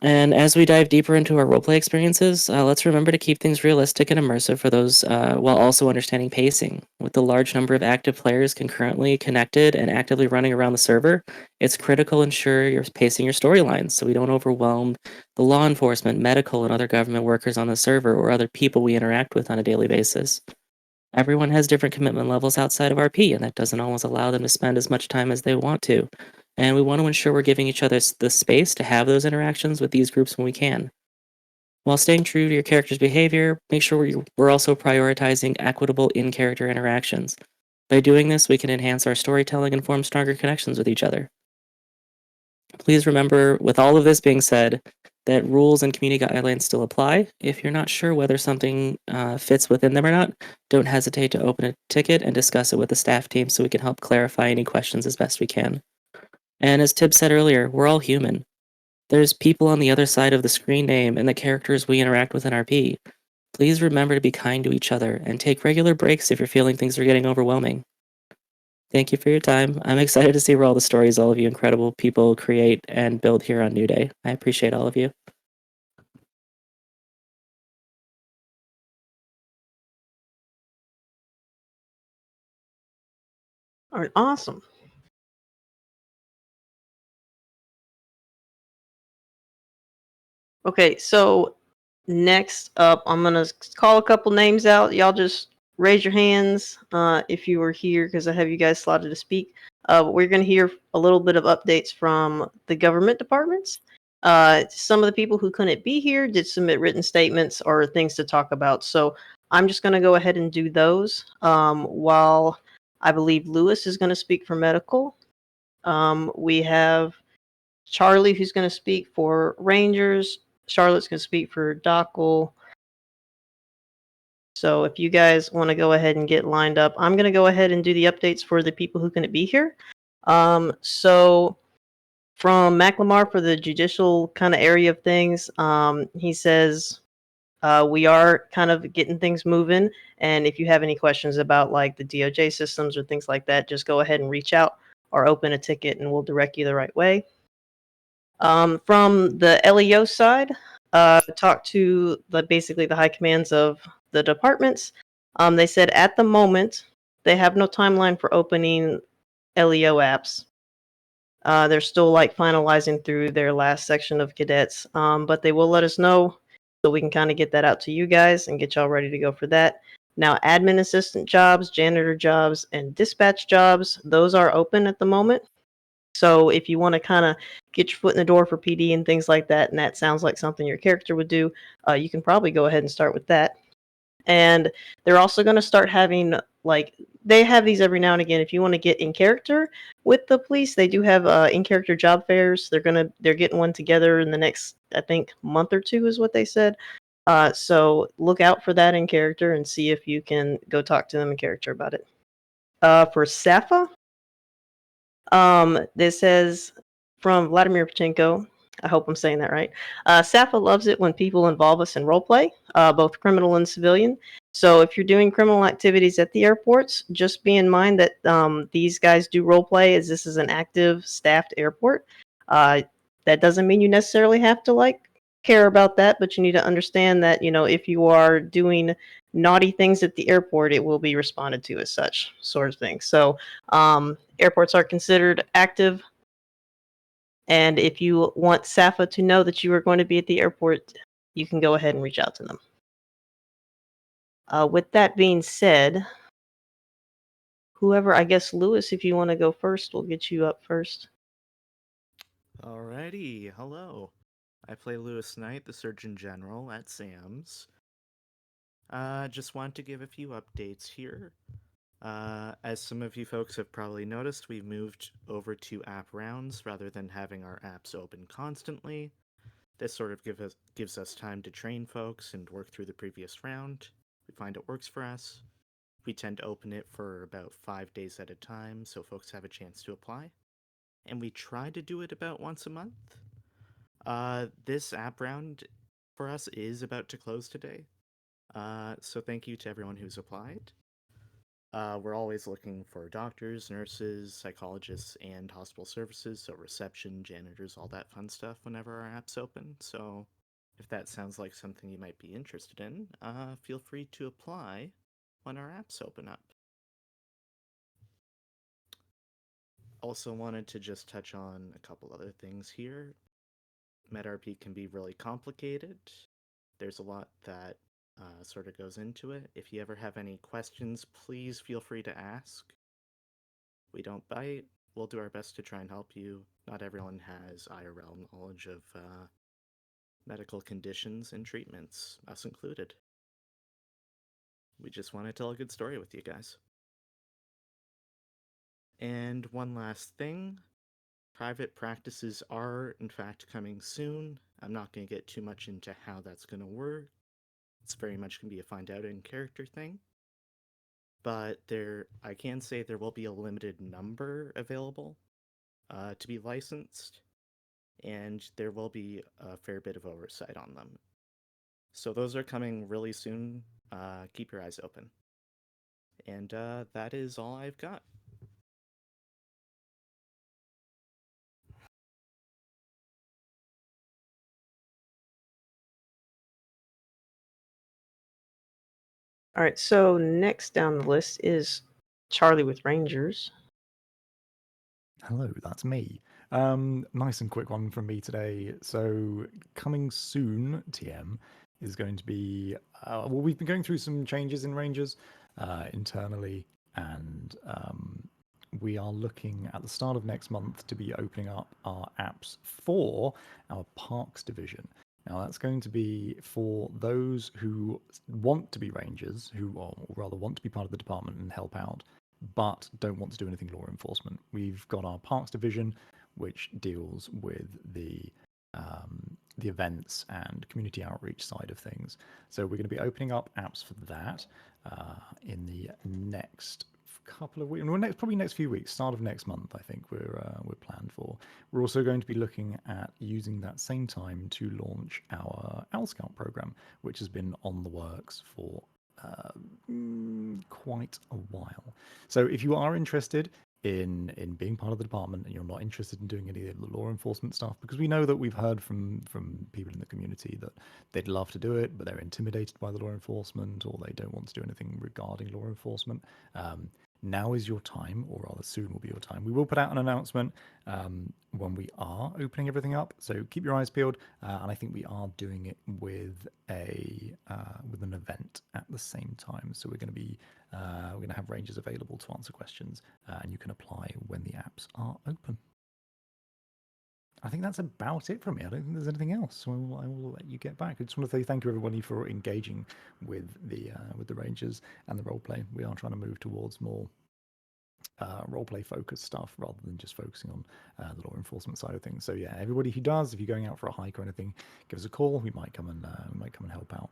And as we dive deeper into our roleplay experiences, let's remember to keep things realistic and immersive for those while also understanding pacing. With the large number of active players concurrently connected and actively running around the server, it's critical to ensure you're pacing your storylines so we don't overwhelm the law enforcement, medical, and other government workers on the server or other people we interact with on a daily basis. Everyone has different commitment levels outside of RP, and that doesn't always allow them to spend as much time as they want to. And we want to ensure we're giving each other the space to have those interactions with these groups when we can. While staying true to your character's behavior, make sure we're also prioritizing equitable in character interactions. By doing this, we can enhance our storytelling and form stronger connections with each other. Please remember, with all of this being said, that rules and community guidelines still apply. If you're not sure whether something fits within them or not, don't hesitate to open a ticket and discuss it with the staff team so we can help clarify any questions as best we can. And as Tib said earlier, we're all human. There's people on the other side of the screen name and the characters we interact with in RP. Please remember to be kind to each other and take regular breaks if you're feeling things are getting overwhelming. Thank you for your time. I'm excited to see where all the stories all of you incredible people create and build here on New Day. I appreciate all of you. All right, awesome. Okay, so next up, I'm gonna call a couple names out. Y'all just raise your hands if you were here, because I have you guys slotted to speak. But we're gonna hear a little bit of updates from the government departments. Some of the people who couldn't be here did submit written statements or things to talk about. So I'm just gonna go ahead and do those. While I believe Lewis is gonna speak for medical. We have Charlie, who's going to speak for Rangers. Charlotte's going to speak for Dockle. So if you guys want to go ahead and get lined up, I'm going to go ahead and do the updates for the people who couldn't be here. So from McLemore for the judicial kind of area of things, he says we are kind of getting things moving. And if you have any questions about like the DOJ systems or things like that, just go ahead and reach out or open a ticket and we'll direct you the right way. From the LEO side, talked to basically the high commands of the departments. They said at the moment they have no timeline for opening LEO apps. They're still like finalizing through their last section of cadets, but they will let us know so we can kind of get that out to you guys and get y'all ready to go for that. Now, admin assistant jobs, janitor jobs, and dispatch jobs, those are open at the moment. So if you want to kind of get your foot in the door for PD and things like that, and that sounds like something your character would do, you can probably go ahead and start with that. And they're also going to start having, like, they have these every now and again. If you want to get in character with the police, they do have in character job fairs. They're getting one together in the next, I think, month or two is what they said. So look out for that in character and see if you can go talk to them in character about it. For Safa, this says from Vladimir Pachenko. I hope I'm saying that right. Safa loves it when people involve us in roleplay, both criminal and civilian. So if you're doing criminal activities at the airports, just be in mind that these guys do roleplay, as this is an active staffed airport. That doesn't mean you necessarily have to like care about that, but you need to understand that, you know, if you are doing naughty things at the airport, it will be responded to as such sort of thing. So airports are considered active. And if you want Safa to know that you are going to be at the airport, you can go ahead and reach out to them. With that being said, whoever, I guess Lewis, if you want to go first, we'll get you up first. Alrighty, hello. I play Lewis Knight, the Surgeon General at SAMS. Just want to give a few updates here. As some of you folks have probably noticed, we've moved over to app rounds rather than having our apps open constantly. This sort of gives us time to train folks and work through the previous round. We find it works for us. We tend to open it for about 5 days at a time so folks have a chance to apply. And we try to do it about once a month. This app round for us is about to close today. So thank you to everyone who's applied. We're always looking for doctors, nurses, psychologists, and hospital services, so reception, janitors, all that fun stuff whenever our app's open. So if that sounds like something you might be interested in, feel free to apply when our apps open up. Also wanted to just touch on a couple other things here. MedRP can be really complicated. There's a lot that sort of goes into it. If you ever have any questions, please feel free to ask. We don't bite. We'll do our best to try and help you. Not everyone has IRL knowledge of medical conditions and treatments, us included. We just want to tell a good story with you guys. And one last thing. Private practices are, in fact, coming soon. I'm not going to get too much into how that's going to work. It's very much going to be a find out in character thing. But I can say there will be a limited number available to be licensed, and there will be a fair bit of oversight on them. So those are coming really soon. Keep your eyes open. And that is all I've got. All right, so next down the list is Charlie with Rangers. Hello, that's me. Nice and quick one from me today. So, coming soon, TM is going to be. Well, we've been going through some changes in Rangers internally, and we are looking at the start of next month to be opening up our apps for our Parks division. Now, that's going to be for those who want to be Rangers, or rather want to be part of the department and help out, but don't want to do anything law enforcement. We've got our Parks division, which deals with the events and community outreach side of things. So we're going to be opening up apps for that in the next couple of weeks, probably next few weeks, start of next month. I think we're planned for. We're also going to be looking at using that same time to launch our Owl Scout program, which has been on the works for quite a while. So if you are interested in being part of the department and you're not interested in doing any of the law enforcement stuff, because we know that we've heard from people in the community that they'd love to do it, but they're intimidated by the law enforcement, or they don't want to do anything regarding law enforcement. Now is your time, or rather soon will be your time. We will put out an announcement when we are opening everything up, so keep your eyes peeled. And I think we are doing it with an event at the same time. So we're going to have Rangers available to answer questions, and you can apply when the apps are open. I think that's about it from me. I don't think there's anything else. So I will let you get back. I just want to say thank you everybody for engaging with the Rangers and the roleplay. We are trying to move towards more roleplay focused stuff rather than just focusing on the law enforcement side of things. So yeah, everybody who does, if you're going out for a hike or anything, give us a call. We might come and help out.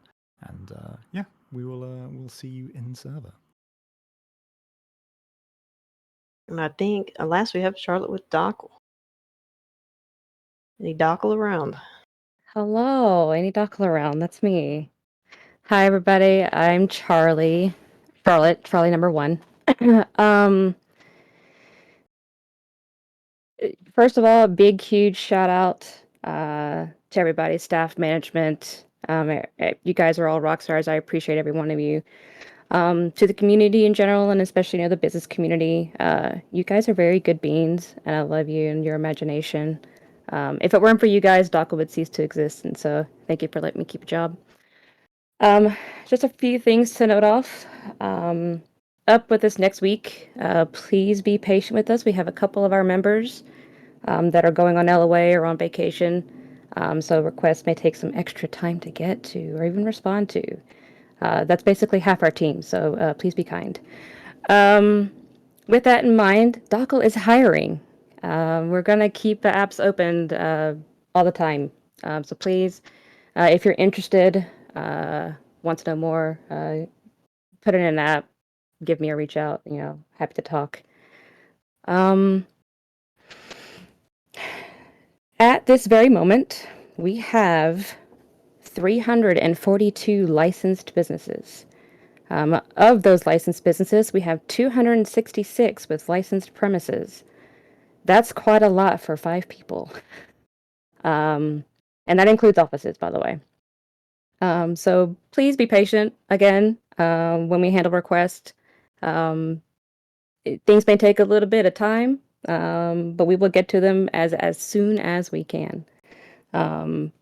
And yeah, we'll see you in server. And I think last we have Charlotte with Dockle. Any Dockle around? Hello, any Dockle around? That's me. Hi, everybody. I'm Charlie. Charlie number 1. First of all, a big, huge shout out to everybody, staff, management. You guys are all rock stars. I appreciate every one of you. To the community in general, and especially the business community, you guys are very good beings, and I love you and your imagination. If it weren't for you guys, Dockle would cease to exist, and so thank you for letting me keep a job. Just a few things to note off. Up with this next week. Please be patient with us. We have a couple of our members that are going on LOA or on vacation, so requests may take some extra time to get to or even respond to. That's basically half our team, so please be kind. With that in mind, Dockle is hiring. We're going to keep the apps opened all the time. So please, if you're interested, want to know more, put it in an app, give me a reach out, happy to talk. At this very moment, we have 342 licensed businesses. Of those licensed businesses, we have 266 with licensed premises. That's quite a lot for 5 people. And that includes offices, by the way. So please be patient. Again, when we handle requests, things may take a little bit of time, but we will get to them as soon as we can. And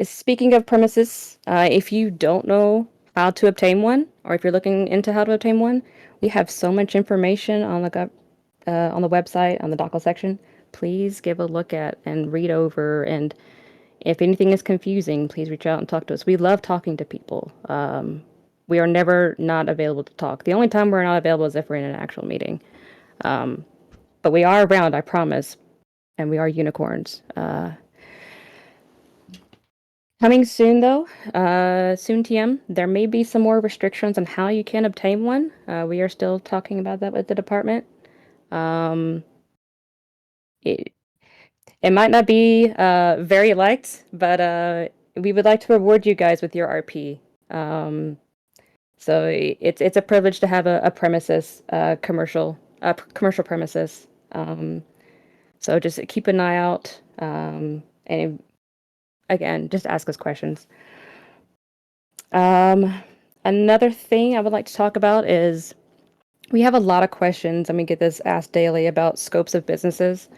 speaking of premises, if you don't know how to obtain one, or if you're looking into how to obtain one, we have so much information on the website, on the Dockle section. Please give a look at and read over, and if anything is confusing, please reach out and talk to us. We love talking to people. We are never not available to talk. The only time we're not available is if we're in an actual meeting. But we are around, I promise, and we are unicorns. Coming soon, though, soon TM, there may be some more restrictions on how you can obtain one. We are still talking about that with the department. It might not be very liked, but we would like to reward you guys with your RP. So it's a privilege to have a premises, commercial premises. So just keep an eye out, and again, just ask us questions. Another thing I would like to talk about is we have a lot of questions, and we get this asked daily about scopes of businesses.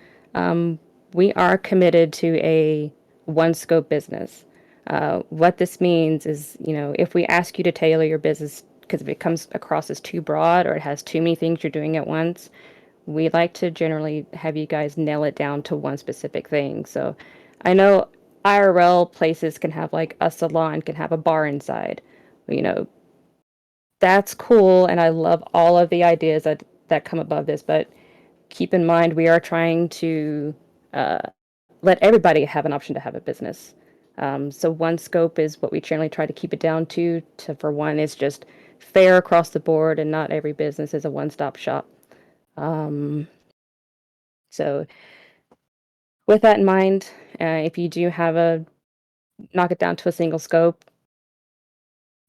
We are committed to a one scope business. What this means is, if we ask you to tailor your business because if it comes across as too broad or it has too many things you're doing at once, we like to generally have you guys nail it down to one specific thing. So I know IRL places can have like a salon, can have a bar inside. You know, that's cool, and I love all of the ideas that come above this, but keep in mind we are trying to uh, let everybody have an option to have a business. So one scope is what we generally try to keep it down to for one is just fair across the board, and not every business is a one-stop shop. Um, so with that in mind, if you do have knock it down to a single scope,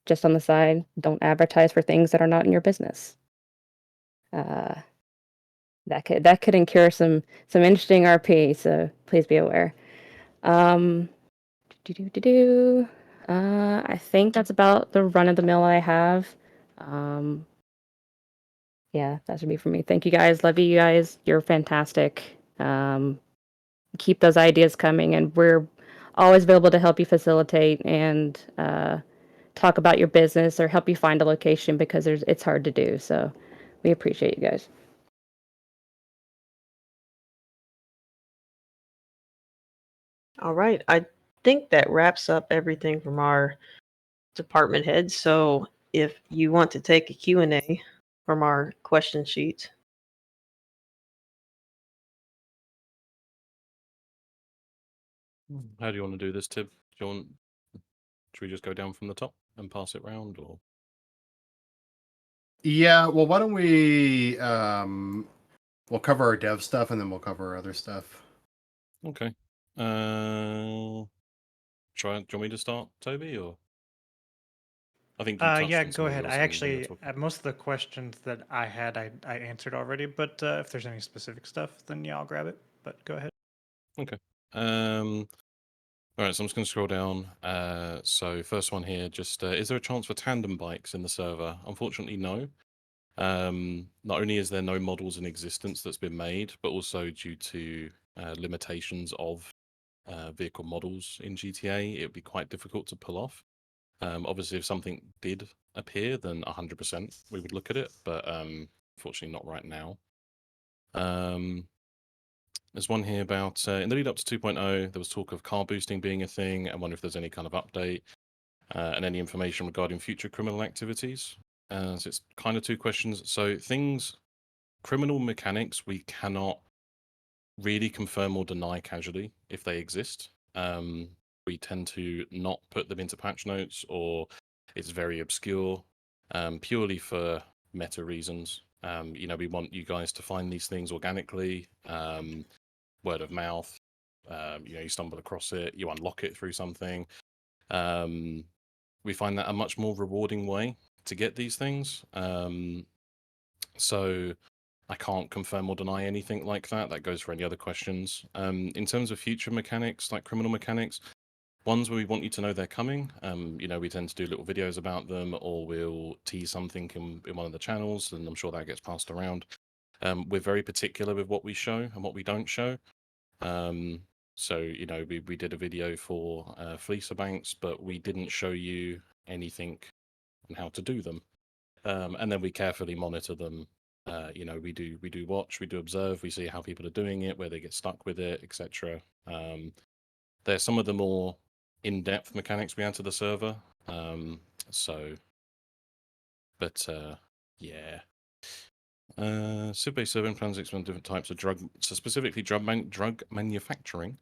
just on the side, don't advertise for things that are not in your business. That could incur some interesting RP, so please be aware. I think that's about the run of the mill I have. Yeah, that should be for me. Thank you guys. Love you guys. You're fantastic. Keep those ideas coming, and we're always available to help you facilitate and talk about your business or help you find a location because it's hard to do. So we appreciate you guys. All right. I think that wraps up everything from our department heads. So if you want to take a Q&A from our question sheet. How do you want to do this, Tib? Should we just go down from the top and pass it round, or? Yeah, well, why don't we we'll cover our dev stuff and then we'll cover our other stuff. Okay. Do you want me to start, Toby, or? I think you touched Yeah, on some go of ahead. yours I when you were actually, talking. most of the questions that I had, I answered already, but if there's any specific stuff, then yeah, I'll grab it. But go ahead. Okay. All right, so I'm just going to scroll down. So first one here, just is there a chance for tandem bikes in the server? Unfortunately, no. Not only is there no models in existence that's been made, but also due to limitations of vehicle models in GTA, it would be quite difficult to pull off. Obviously, if something did appear, then 100% we would look at it, but unfortunately not right now. There's one here about in the lead up to 2.0, there was talk of car boosting being a thing. I wonder if there's any kind of update and any information regarding future criminal activities. So it's kind of two questions. So criminal mechanics, we cannot really confirm or deny casually if they exist. We tend to not put them into patch notes, or it's very obscure, purely for meta reasons. We want you guys to find these things organically, word of mouth. You stumble across it, you unlock it through something. We find that a much more rewarding way to get these things. So I can't confirm or deny anything like that. That goes for any other questions. In terms of future mechanics, like criminal mechanics, ones where we want you to know they're coming. We tend to do little videos about them, or we'll tease something in one of the channels, and I'm sure that gets passed around. We're very particular with what we show and what we don't show. So we did a video for Fleecer banks, but we didn't show you anything on how to do them. And then we carefully monitor them. We do watch, we do observe, we see how people are doing it, where they get stuck with it, etc. There's some of the more in-depth mechanics we add to the server. Yeah. Sib-based serving plans expand different types of drug, so specifically drug manufacturing.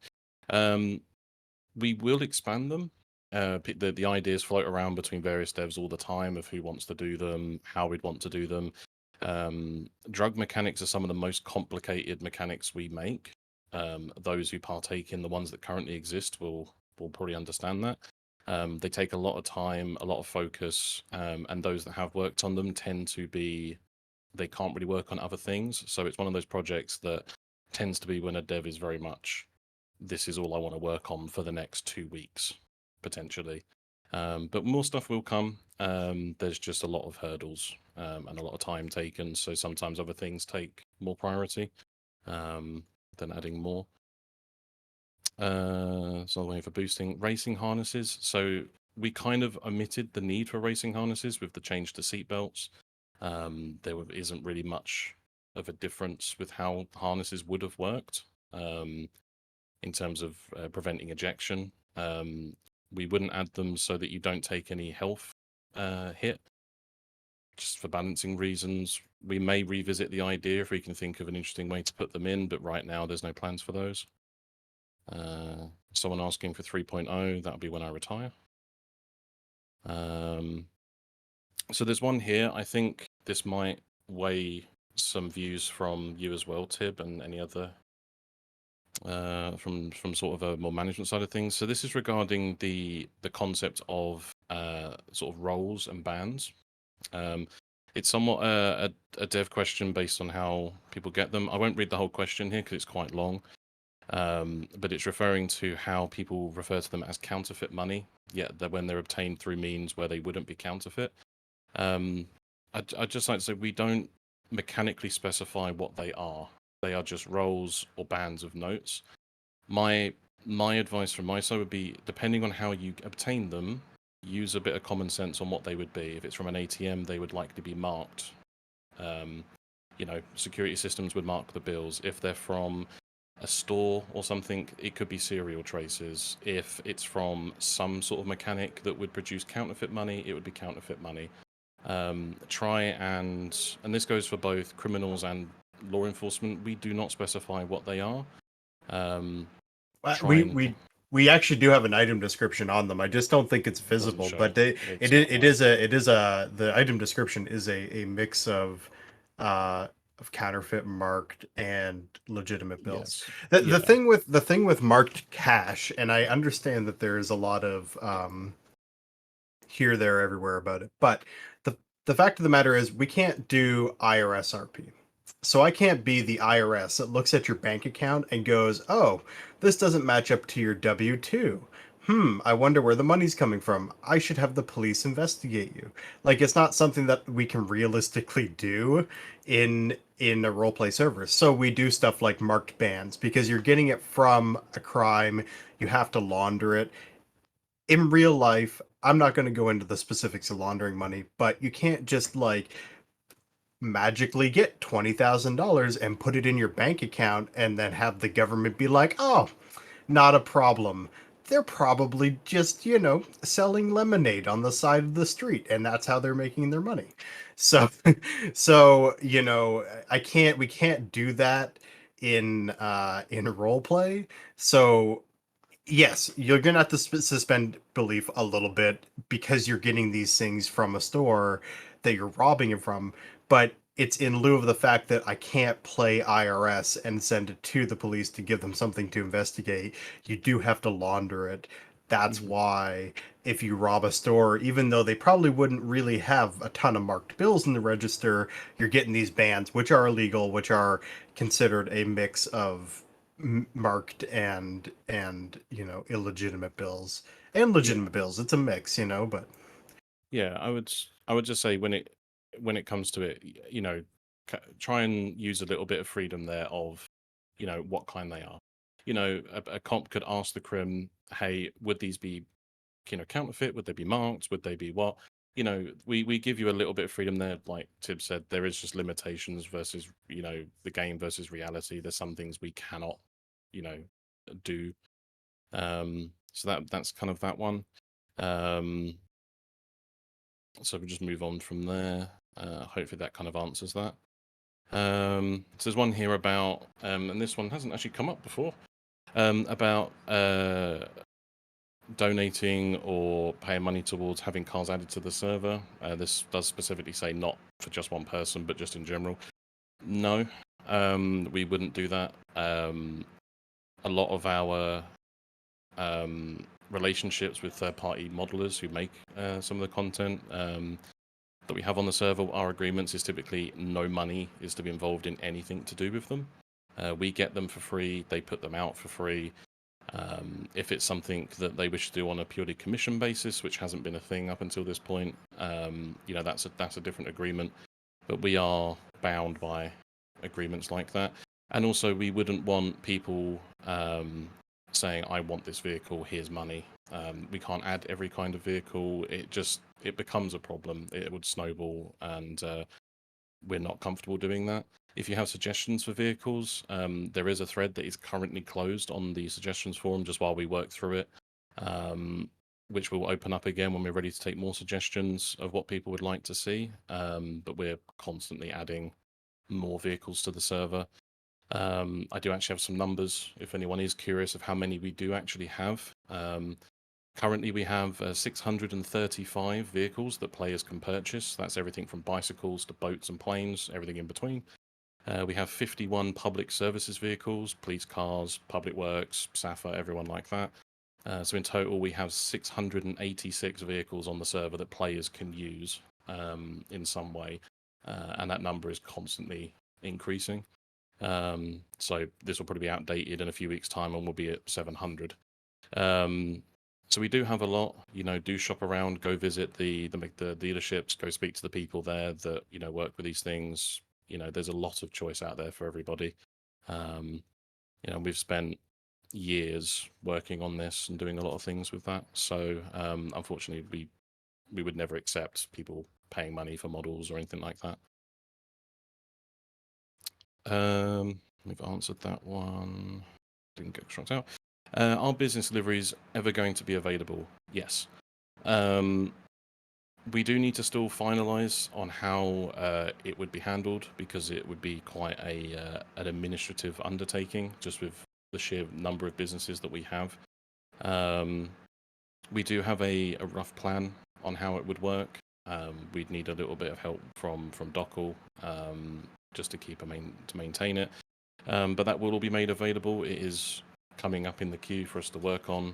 We will expand them. The ideas float around between various devs all the time of who wants to do them, how we'd want to do them. Drug mechanics are some of the most complicated mechanics we make. Those who partake in the ones that currently exist will probably understand that. They take a lot of time, a lot of focus, and those that have worked on them tend to be, they can't really work on other things. So it's one of those projects that tends to be when a dev is very much, this is all I want to work on for the next 2 weeks, potentially. But more stuff will come. There's just a lot of hurdles and a lot of time taken. So sometimes other things take more priority than adding more. So the way for boosting racing harnesses. So we kind of omitted the need for racing harnesses with the change to seatbelts. There isn't really much of a difference with how harnesses would have worked in terms of preventing ejection. We wouldn't add them so that you don't take any health hit, just for balancing reasons. We may revisit the idea if we can think of an interesting way to put them in, but right now there's no plans for those. Someone asking for 3.0, that'll be when I retire. So there's one here. I think this might weigh some views from you as well, Tib, and any other from sort of a more management side of things. So this is regarding the concept of sort of roles and bans. It's somewhat a dev question based on how people get them. I won't read the whole question here because it's quite long. But it's referring to how people refer to them as counterfeit money, yet that when they're obtained through means where they wouldn't be counterfeit. I'd just like to say we don't mechanically specify what they are. They are just rolls or bands of notes. My advice from my side would be, depending on how you obtain them, use a bit of common sense on what they would be. If it's from an ATM, they would likely be marked. Security systems would mark the bills. If they're from a store or something, it could be serial traces. If it's from some sort of mechanic that would produce counterfeit money, it would be counterfeit money. Try and this goes for both criminals and law enforcement. We do not specify what they are. We actually do have an item description on them. I just don't think it's visible, but the item description is a mix of counterfeit, marked, and legitimate bills. Yes. The thing with marked cash, and I understand that there is a lot of here, there, everywhere about it, but the fact of the matter is we can't do IRS RP. So I can't be the IRS that looks at your bank account and goes, "Oh, this doesn't match up to your W-2. I wonder where the money's coming from. I should have the police investigate you." Like, it's not something that we can realistically do in a roleplay server. So we do stuff like marked bans because you're getting it from a crime. You have to launder it. In real life, I'm not going to go into the specifics of laundering money, but you can't just like magically get $20,000 and put it in your bank account and then have the government be like, "Oh, not a problem. They're probably just, selling lemonade on the side of the street, and that's how they're making their money." So we can't do that in role play. So yes, you're gonna have to suspend belief a little bit because you're getting these things from a store that you're robbing it from, but it's in lieu of the fact that I can't play IRS and send it to the police to give them something to investigate. You do have to launder it. That's why if you rob a store, even though they probably wouldn't really have a ton of marked bills in the register, you're getting these bans, which are illegal, which are considered a mix of marked and illegitimate bills and legitimate bills. It's a mix, but yeah, I would just say when it comes to it, try and use a little bit of freedom there of what kind they are. A comp could ask the crim, "Hey, would these be counterfeit? Would they be marked? Would they be what?" We give you a little bit of freedom there. Like Tib said, there is just limitations versus the game versus reality. There's some things we cannot do. So that's kind of that one. So we'll just move on from there. Hopefully that kind of answers that. So there's one here about and this one hasn't actually come up before, about donating or paying money towards having cars added to the server. This does specifically say not for just one person, but just in general. No, we wouldn't do that. A lot of our relationships with third-party modelers who make some of the content that we have on the server, our agreements is typically no money is to be involved in anything to do with them. We get them for free, they put them out for free. If it's something that they wish to do on a purely commission basis, which hasn't been a thing up until this point, that's a different agreement. But we are bound by agreements like that. And also, we wouldn't want people saying, "I want this vehicle. Here's money." We can't add every kind of vehicle. It becomes a problem. It would snowball, and we're not comfortable doing that. If you have suggestions for vehicles, there is a thread that is currently closed on the suggestions forum just while we work through it, which will open up again when we're ready to take more suggestions of what people would like to see. But we're constantly adding more vehicles to the server. I do actually have some numbers if anyone is curious of how many we do actually have. Currently, we have 635 vehicles that players can purchase. That's everything from bicycles to boats and planes, everything in between. We have 51 public services vehicles, police cars, public works, SAFA, everyone like that. So in total, we have 686 vehicles on the server that players can use in some way. And that number is constantly increasing. So this will probably be outdated in a few weeks' time and we'll be at 700. So we do have a lot, do shop around, go visit the dealerships, go speak to the people there that, work with these things. There's a lot of choice out there for everybody. We've spent years working on this and doing a lot of things with that. So unfortunately, we would never accept people paying money for models or anything like that. We've answered that one. Didn't get struck out. Are business deliveries ever going to be available? Yes. We do need to still finalize on how it would be handled because it would be quite an administrative undertaking just with the sheer number of businesses that we have. We do have a rough plan on how it would work. We'd need a little bit of help from Dockle just to maintain it. But that will all be made available. It is coming up in the queue for us to work on.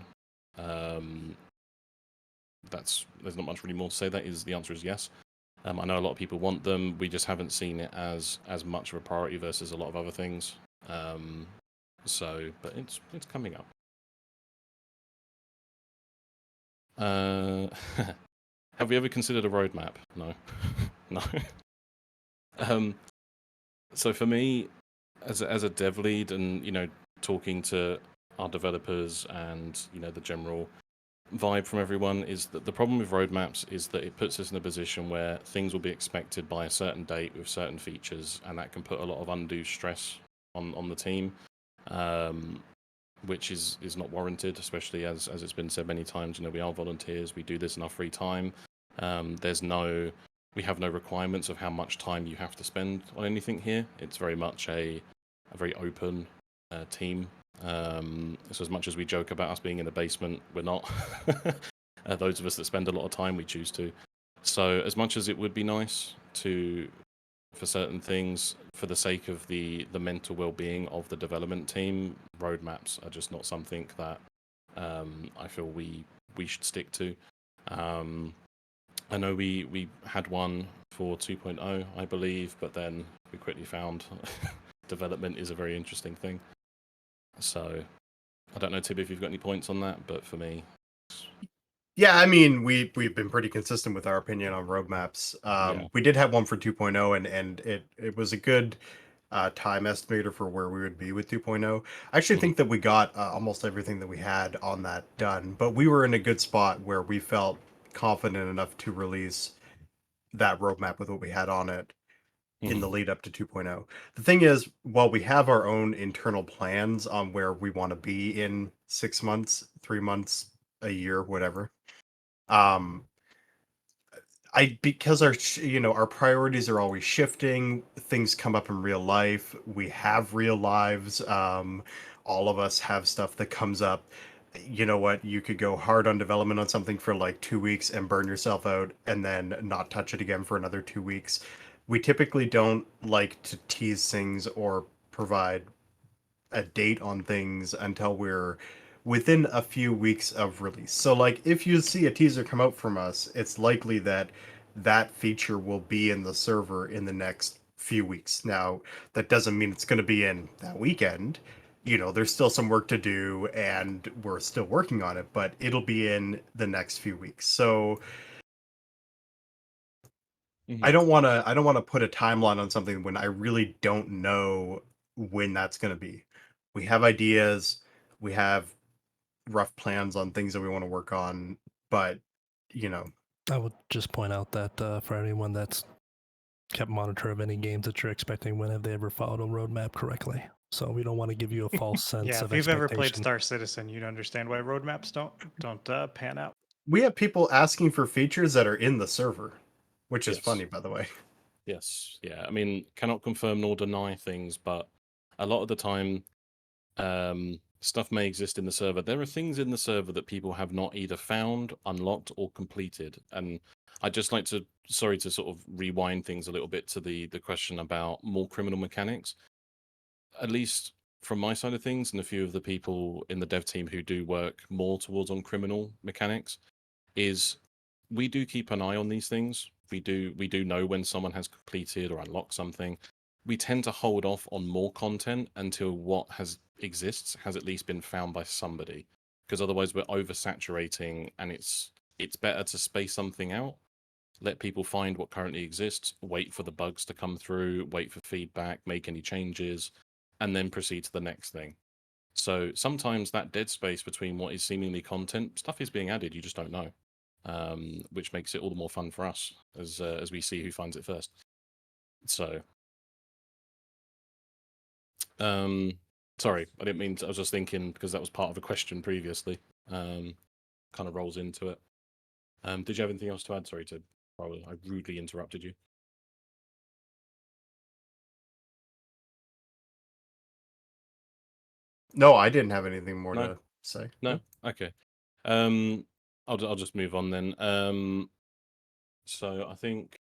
There's not much really more to say. The answer is yes. I know a lot of people want them. We just haven't seen it as much of a priority versus a lot of other things. But it's coming up. Have we ever considered a roadmap? No. No. So for me, as a dev lead, and talking to our developers and the general vibe from everyone is that the problem with roadmaps is that it puts us in a position where things will be expected by a certain date with certain features, and that can put a lot of undue stress on the team, which is not warranted, especially as it's been said many times. We are volunteers, we do this in our free time. We have no requirements of how much time you have to spend on anything here. It's very much a very open team. So as much as we joke about us being in the basement, we're not. Those of us that spend a lot of time, we choose to. So as much as it would be nice for certain things, for the sake of the mental well-being of the development team, roadmaps are just not something that I feel we should stick to. I know we had one for 2.0, I believe, but then we quickly found development is a very interesting thing. So I don't know, Tib, if you've got any points on that, but for me... Yeah, I mean, we've been pretty consistent with our opinion on roadmaps. We did have one for 2.0, and it was a good time estimator for where we would be with 2.0. I actually think that we got almost everything that we had on that done, but we were in a good spot where we felt confident enough to release that roadmap with what we had on it in the lead up to 2.0. The thing is, while we have our own internal plans on where we want to be in 6 months, 3 months, a year, whatever, because our priorities are always shifting, things come up in real life, we have real lives, all of us have stuff that comes up. You know what, you could go hard on development on something for like 2 weeks and burn yourself out and then not touch it again for another 2 weeks. We typically don't like to tease things or provide a date on things until we're within a few weeks of release. So like if you see a teaser come out from us, it's likely that that feature will be in the server in the next few weeks. Now, that doesn't mean it's going to be in that weekend. there's still some work to do, and we're still working on it, but it'll be in the next few weeks. So I don't want to put a timeline on something when I really don't know when that's going to be. We have ideas, we have rough plans on things that we want to work on, but I would just point out that for anyone that's kept monitor of any games that you're expecting, when have they ever followed a roadmap correctly? So we don't want to give you a false sense Yeah, of if you've ever played expectation. Star Citizen, you'd understand why roadmaps don't pan out. we have people asking for features that are in the server, which is Yes. funny, by the way. Yes, yeah. I mean, cannot confirm nor deny things, but a lot of the time, stuff may exist in the server. There are things in the server that people have not either found, unlocked, or completed. And I'd just like to, sorry to sort of rewind things a little bit to the question about more criminal mechanics. At least from my side of things, and a few of the people in the dev team who do work more towards on criminal mechanics, is we do keep an eye on these things. We do know when someone has completed or unlocked something. We tend to hold off on more content until what exists has at least been found by somebody, because otherwise we're oversaturating, and it's better to space something out, let people find what currently exists, wait for the bugs to come through, wait for feedback, make any changes, and then proceed to the next thing. So sometimes that dead space between what is seemingly content, stuff is being added, you just don't know, which makes it all the more fun for us as we see who finds it first. So, sorry, I didn't mean to, I was just thinking because that was part of a question previously. Kind of rolls into it. Did you have anything else to add? Sorry to, I rudely interrupted you. No, I didn't have anything more No. to say. No? Okay. I'll just move on then. So I think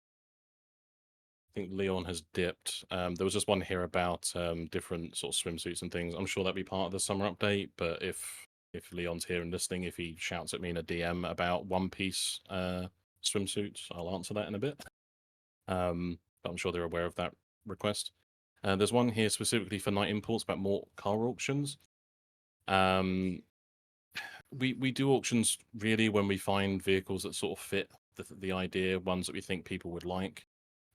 Leon has dipped. There was just one here about different sort of swimsuits and things. I'm sure that'd be part of the summer update, but if Leon's here and listening, if he shouts at me in a DM about One Piece swimsuits, I'll answer that in a bit. But I'm sure they're aware of that request. There's one here specifically for Night Imports about more car auctions. We do auctions really when we find vehicles that sort of fit the idea, ones that we think people would like.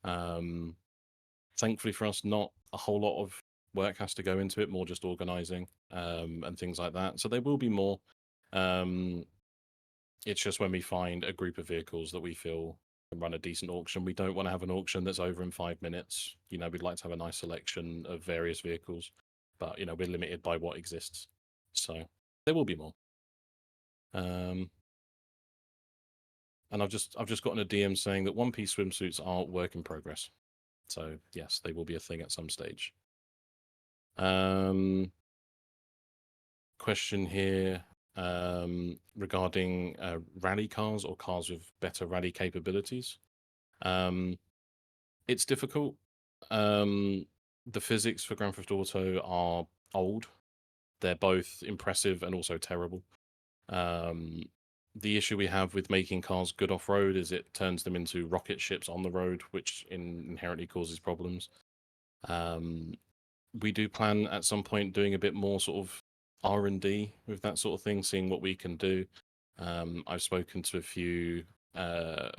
Thankfully for us, not a whole lot of work has to go into it, more just organizing and things like that. So there will be more. It's just when we find a group of vehicles that we feel can run a decent auction. We don't want to have an auction that's over in 5 minutes. We'd like to have a nice selection of various vehicles, but we're limited by what exists. So there will be more. And I've just gotten a DM saying that One Piece swimsuits are work in progress. So yes, they will be a thing at some stage. Question here regarding rally cars or cars with better rally capabilities. It's difficult. The physics for Grand Theft Auto are old. They're both impressive and also terrible. The issue we have with making cars good off-road is it turns them into rocket ships on the road, which inherently causes problems. We do plan at some point doing a bit more sort of R&D with that sort of thing, seeing what we can do. I've spoken to a few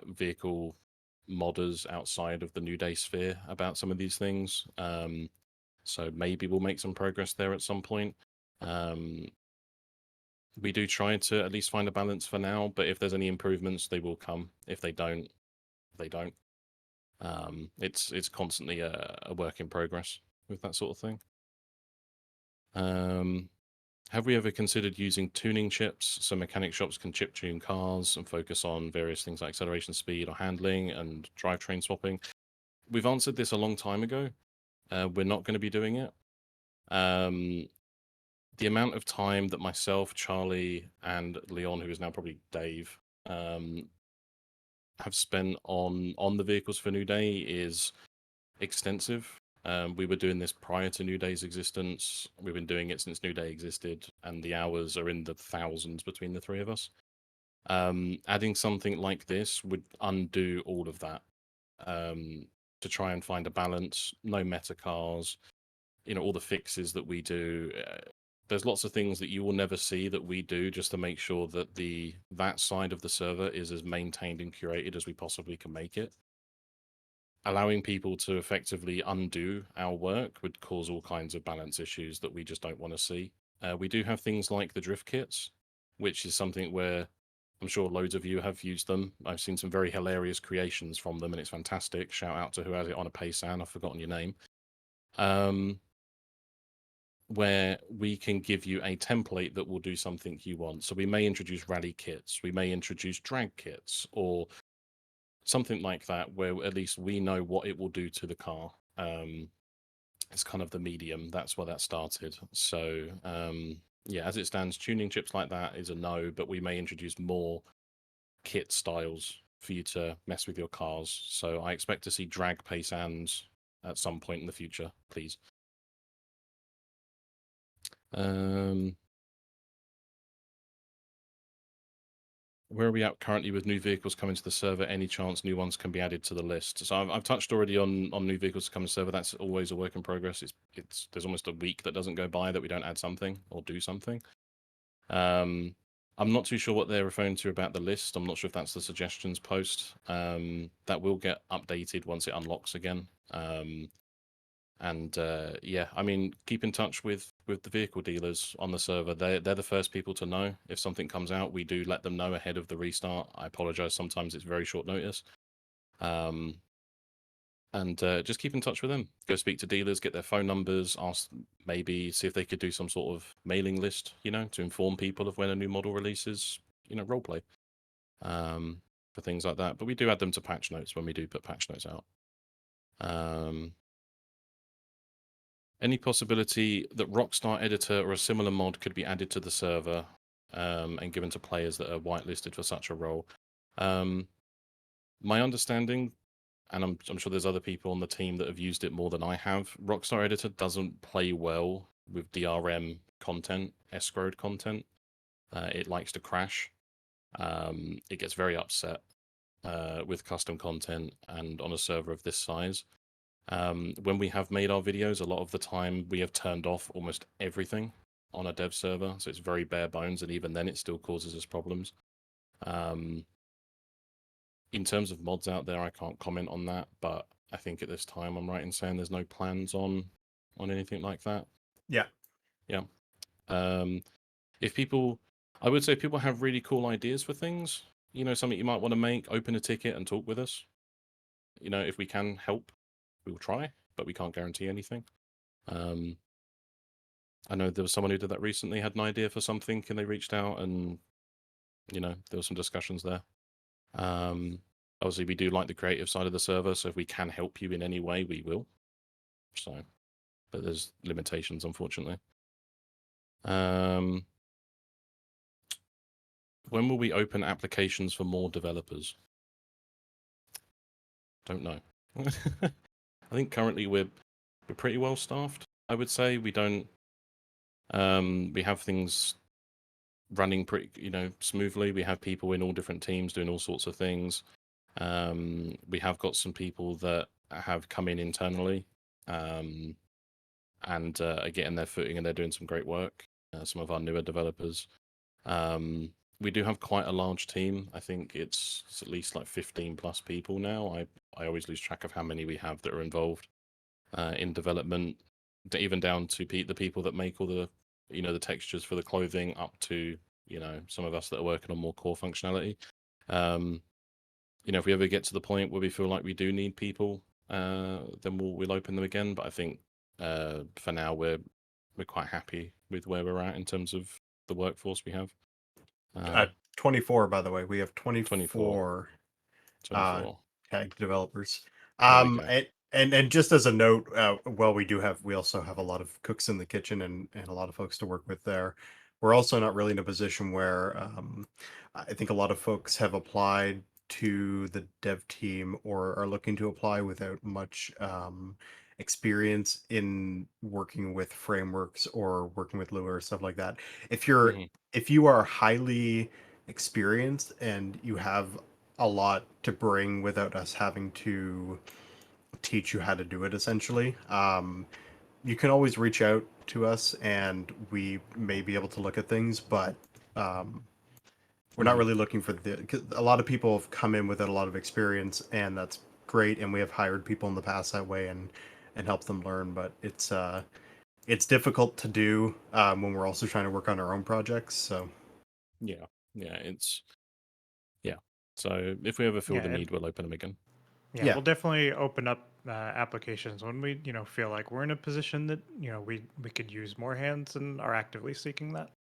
vehicle modders outside of the New Day sphere about some of these things. So maybe we'll make some progress there at some point. We do try to at least find a balance for now, but if there's any improvements, they will come. If they don't, they don't. It's constantly a work in progress with that sort of thing. Have we ever considered using tuning chips so mechanic shops can chip tune cars and focus on various things like acceleration speed or handling and drivetrain swapping? We've answered this a long time ago. We're not going to be doing it. The amount of time that myself, Charlie, and Leon, who is now probably Dave, have spent on the vehicles for New Day is extensive. We were doing this prior to New Day's existence. We've been doing it since New Day existed, and the hours are in the thousands between the three of us. Adding something like this would undo all of that. To try and find a balance, no meta cars, all the fixes that we do. There's lots of things that you will never see that we do just to make sure that that side of the server is as maintained and curated as we possibly can make it. Allowing people to effectively undo our work would cause all kinds of balance issues that we just don't want to see. We do have things like the drift kits, which is something where I'm sure loads of you have used them. I've seen some very hilarious creations from them, and it's fantastic. Shout out to who has it on a Paysan. I've forgotten your name. Where we can give you a template that will do something you want. So we may introduce rally kits, we may introduce drag kits, or something like that, where at least we know what it will do to the car. It's kind of the medium. That's where that started. So yeah, as it stands, tuning chips like that is a no, but we may introduce more kit styles for you to mess with your cars. So I expect to see drag Paysans at some point in the future, please. Where are we at currently with new vehicles coming to the server? Any chance new ones can be added to the list? So I've touched already on new vehicles to come to the server. That's always a work in progress. There's almost a week that doesn't go by that we don't add something or do something. I'm not too sure what they're referring to about the list. I'm not sure if that's the suggestions post. That will get updated once it unlocks again. Yeah, I mean, keep in touch with the vehicle dealers on the server. They're the first people to know if something comes out. We do let them know ahead of the restart. I apologize. Sometimes it's very short notice. Just keep in touch with them. Go speak to dealers, get their phone numbers, ask, maybe see if they could do some sort of mailing list, to inform people of when a new model releases, roleplay, for things like that. But we do add them to patch notes when we do put patch notes out. Any possibility that Rockstar Editor or a similar mod could be added to the server and given to players that are whitelisted for such a role? My understanding, and I'm sure there's other people on the team that have used it more than I have, Rockstar Editor doesn't play well with DRM content, escrowed content. It likes to crash. It gets very upset with custom content and on a server of this size. When we have made our videos, a lot of the time we have turned off almost everything on a dev server, so it's very bare bones, and even then it still causes us problems. In terms of mods out there, I can't comment on that, but I think at this time I'm right in saying there's no plans on anything like that. Yeah. I would say people have really cool ideas for things, something you might want to make, open a ticket and talk with us. If we can help, we will try, but we can't guarantee anything. I know there was someone who did that recently, had an idea for something, and they reached out, and there were some discussions there. Obviously, we do like the creative side of the server, so if we can help you in any way, we will. So, but there's limitations, unfortunately. When will we open applications for more developers? Don't know. I think currently we're pretty well staffed. I would say we don't. We have things running pretty, smoothly. We have people in all different teams doing all sorts of things. We have got some people that have come in internally, and are getting their footing, and they're doing some great work. Some of our newer developers. We do have quite a large team. I think it's at least like 15 plus people now. I always lose track of how many we have that are involved in development, even down to the people that make all the the textures for the clothing, up to some of us that are working on more core functionality. If we ever get to the point where we feel like we do need people, then we'll open them again. But I think for now we're quite happy with where we're at in terms of the workforce we have. 24, by the way. We have 24 tag developers. And just as a note, we also have a lot of cooks in the kitchen and a lot of folks to work with there. We're also not really in a position where I think a lot of folks have applied to the dev team or are looking to apply without much experience in working with frameworks or working with Lua or stuff like that. If you are highly experienced and you have a lot to bring without us having to teach you how to do it, essentially, you can always reach out to us, and we may be able to look at things, but we're not really looking for cause a lot of people have come in without a lot of experience, and that's great. And we have hired people in the past that way and helped them learn. But it's difficult to do when we're also trying to work on our own projects. So Yeah, yeah. So if we ever feel the Yeah, need, we'll open them again. Yeah, Yeah. we'll definitely open up applications when we, feel like we're in a position that, we could use more hands and are actively seeking that.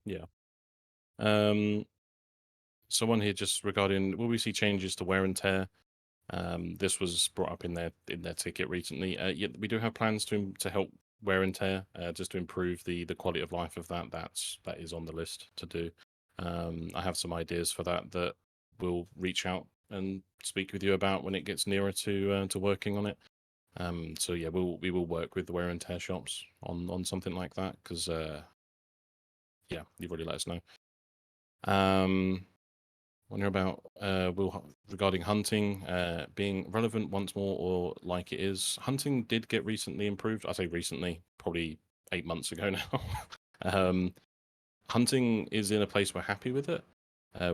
Yeah. Um. So one here just regarding, will we see changes to wear and tear? This was brought up in their ticket recently. Yeah, we do have plans to help wear and tear, just to improve the quality of life of that. That is on the list to do. I have some ideas for that we'll reach out and speak with you about when it gets nearer to working on it. So yeah, we will work with the wear and tear shops on something like that, because yeah, you've already let us know. Wonder about regarding hunting being relevant once more, or like it is. Hunting did get recently improved. I say recently, probably 8 months ago now. Hunting is in a place we're happy with it.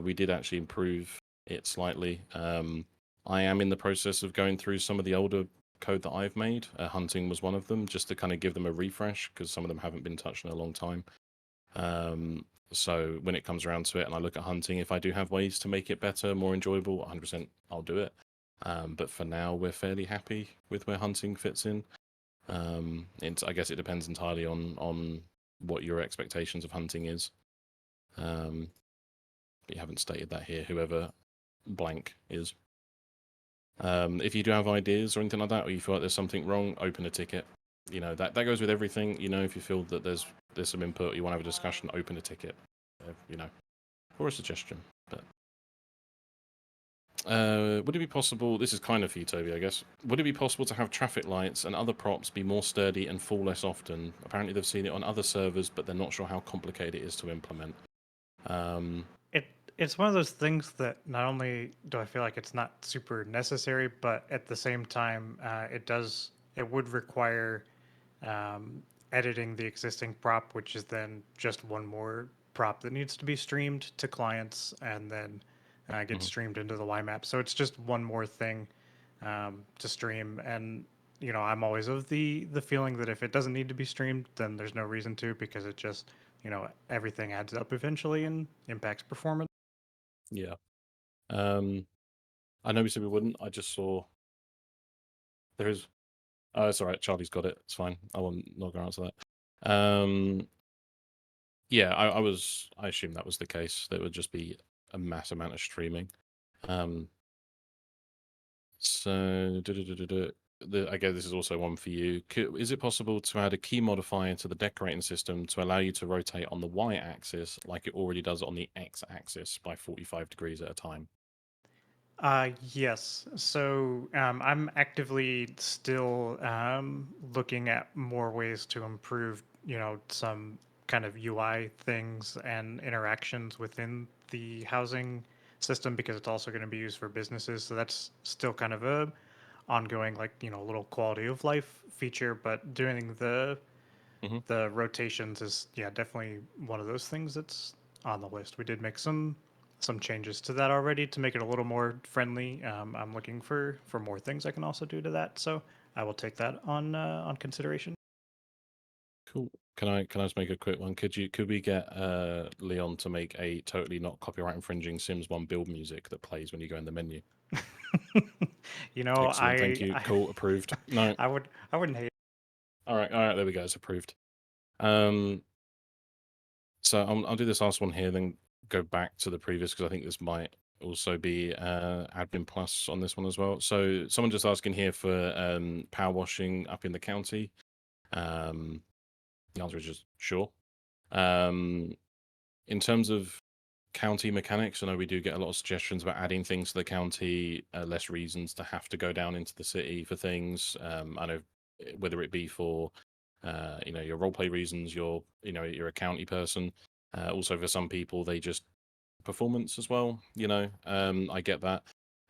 We did actually improve it slightly. I am in the process of going through some of the older code that I've made. Hunting was one of them, just to kind of give them a refresh, because some of them haven't been touched in a long time. So when it comes around to it and I look at hunting, if I do have ways to make it better, more enjoyable, 100% I'll do it. But for now, we're fairly happy with where hunting fits in. I guess it depends entirely on what your expectations of hunting is. But you haven't stated that here, whoever blank is. If you do have ideas or anything like that, or you feel like there's something wrong, open a ticket. That goes with everything. If you feel that there's some input, you want to have a discussion, open a ticket. For a suggestion. But would it be possible? This is kind of for you, Toby, I guess. Would it be possible to have traffic lights and other props be more sturdy and fall less often? Apparently, they've seen it on other servers, but they're not sure how complicated it is to implement. It's one of those things that not only do I feel like it's not super necessary, but at the same time, it would require editing the existing prop, which is then just one more prop that needs to be streamed to clients and then get streamed into the YMAP. So it's just one more thing to stream. And I'm always of the feeling that if it doesn't need to be streamed, then there's no reason to, because it just everything adds up eventually and impacts performance. Yeah. I know we said we wouldn't. I just saw there is. Oh, it's all right. Charlie's got it. It's fine. I won't not gonna answer that. Yeah, I assumed that was the case. There would just be a mass amount of streaming. So I guess this is also one for you. Is it possible to add a key modifier to the decorating system to allow you to rotate on the y-axis like it already does on the x-axis by 45 degrees at a time? Yes. So I'm actively still looking at more ways to improve, some kind of UI things and interactions within the housing system, because it's also going to be used for businesses. So that's still kind of a ongoing, like, little quality of life feature. But doing the rotations is, yeah, definitely one of those things that's on the list. We did make some changes to that already to make it a little more friendly. I'm looking for more things I can also do to that, so I will take that on consideration. Cool. Can I just make a quick one? Could we get Leon to make a totally not copyright infringing Sims 1 build music that plays when you go in the menu? Excellent. Thank you. Cool. Approved. No. I wouldn't hate. All right. There we go. It's approved. So I'll do this last one here, then go back to the previous, because I think this might also be admin plus on this one as well. So someone just asking here for power washing up in the county. The answer is just sure. In terms of county mechanics, I know we do get a lot of suggestions about adding things to the county, less reasons to have to go down into the city for things. I know whether it be for your roleplay reasons, you're a county person. Also for some people, they just performance as well. I get that.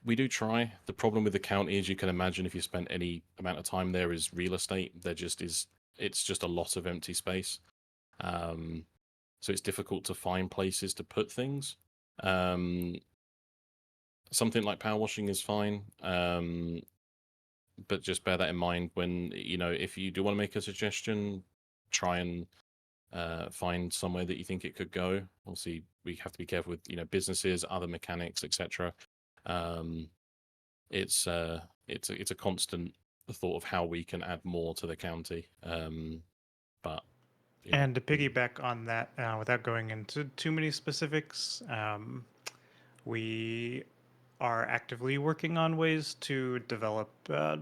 We do try. The problem with the county, as you can imagine, if you spent any amount of time there, is real estate. There just is it's just a lot of empty space. So it's difficult to find places to put things. Something like power washing is fine, but just bear that in mind when, if you do want to make a suggestion, try and find somewhere that you think it could go. Obviously, we have to be careful with businesses, other mechanics, etc. It's a constant thought of how we can add more to the county. But And to piggyback on that, without going into too many specifics, we are actively working on ways to develop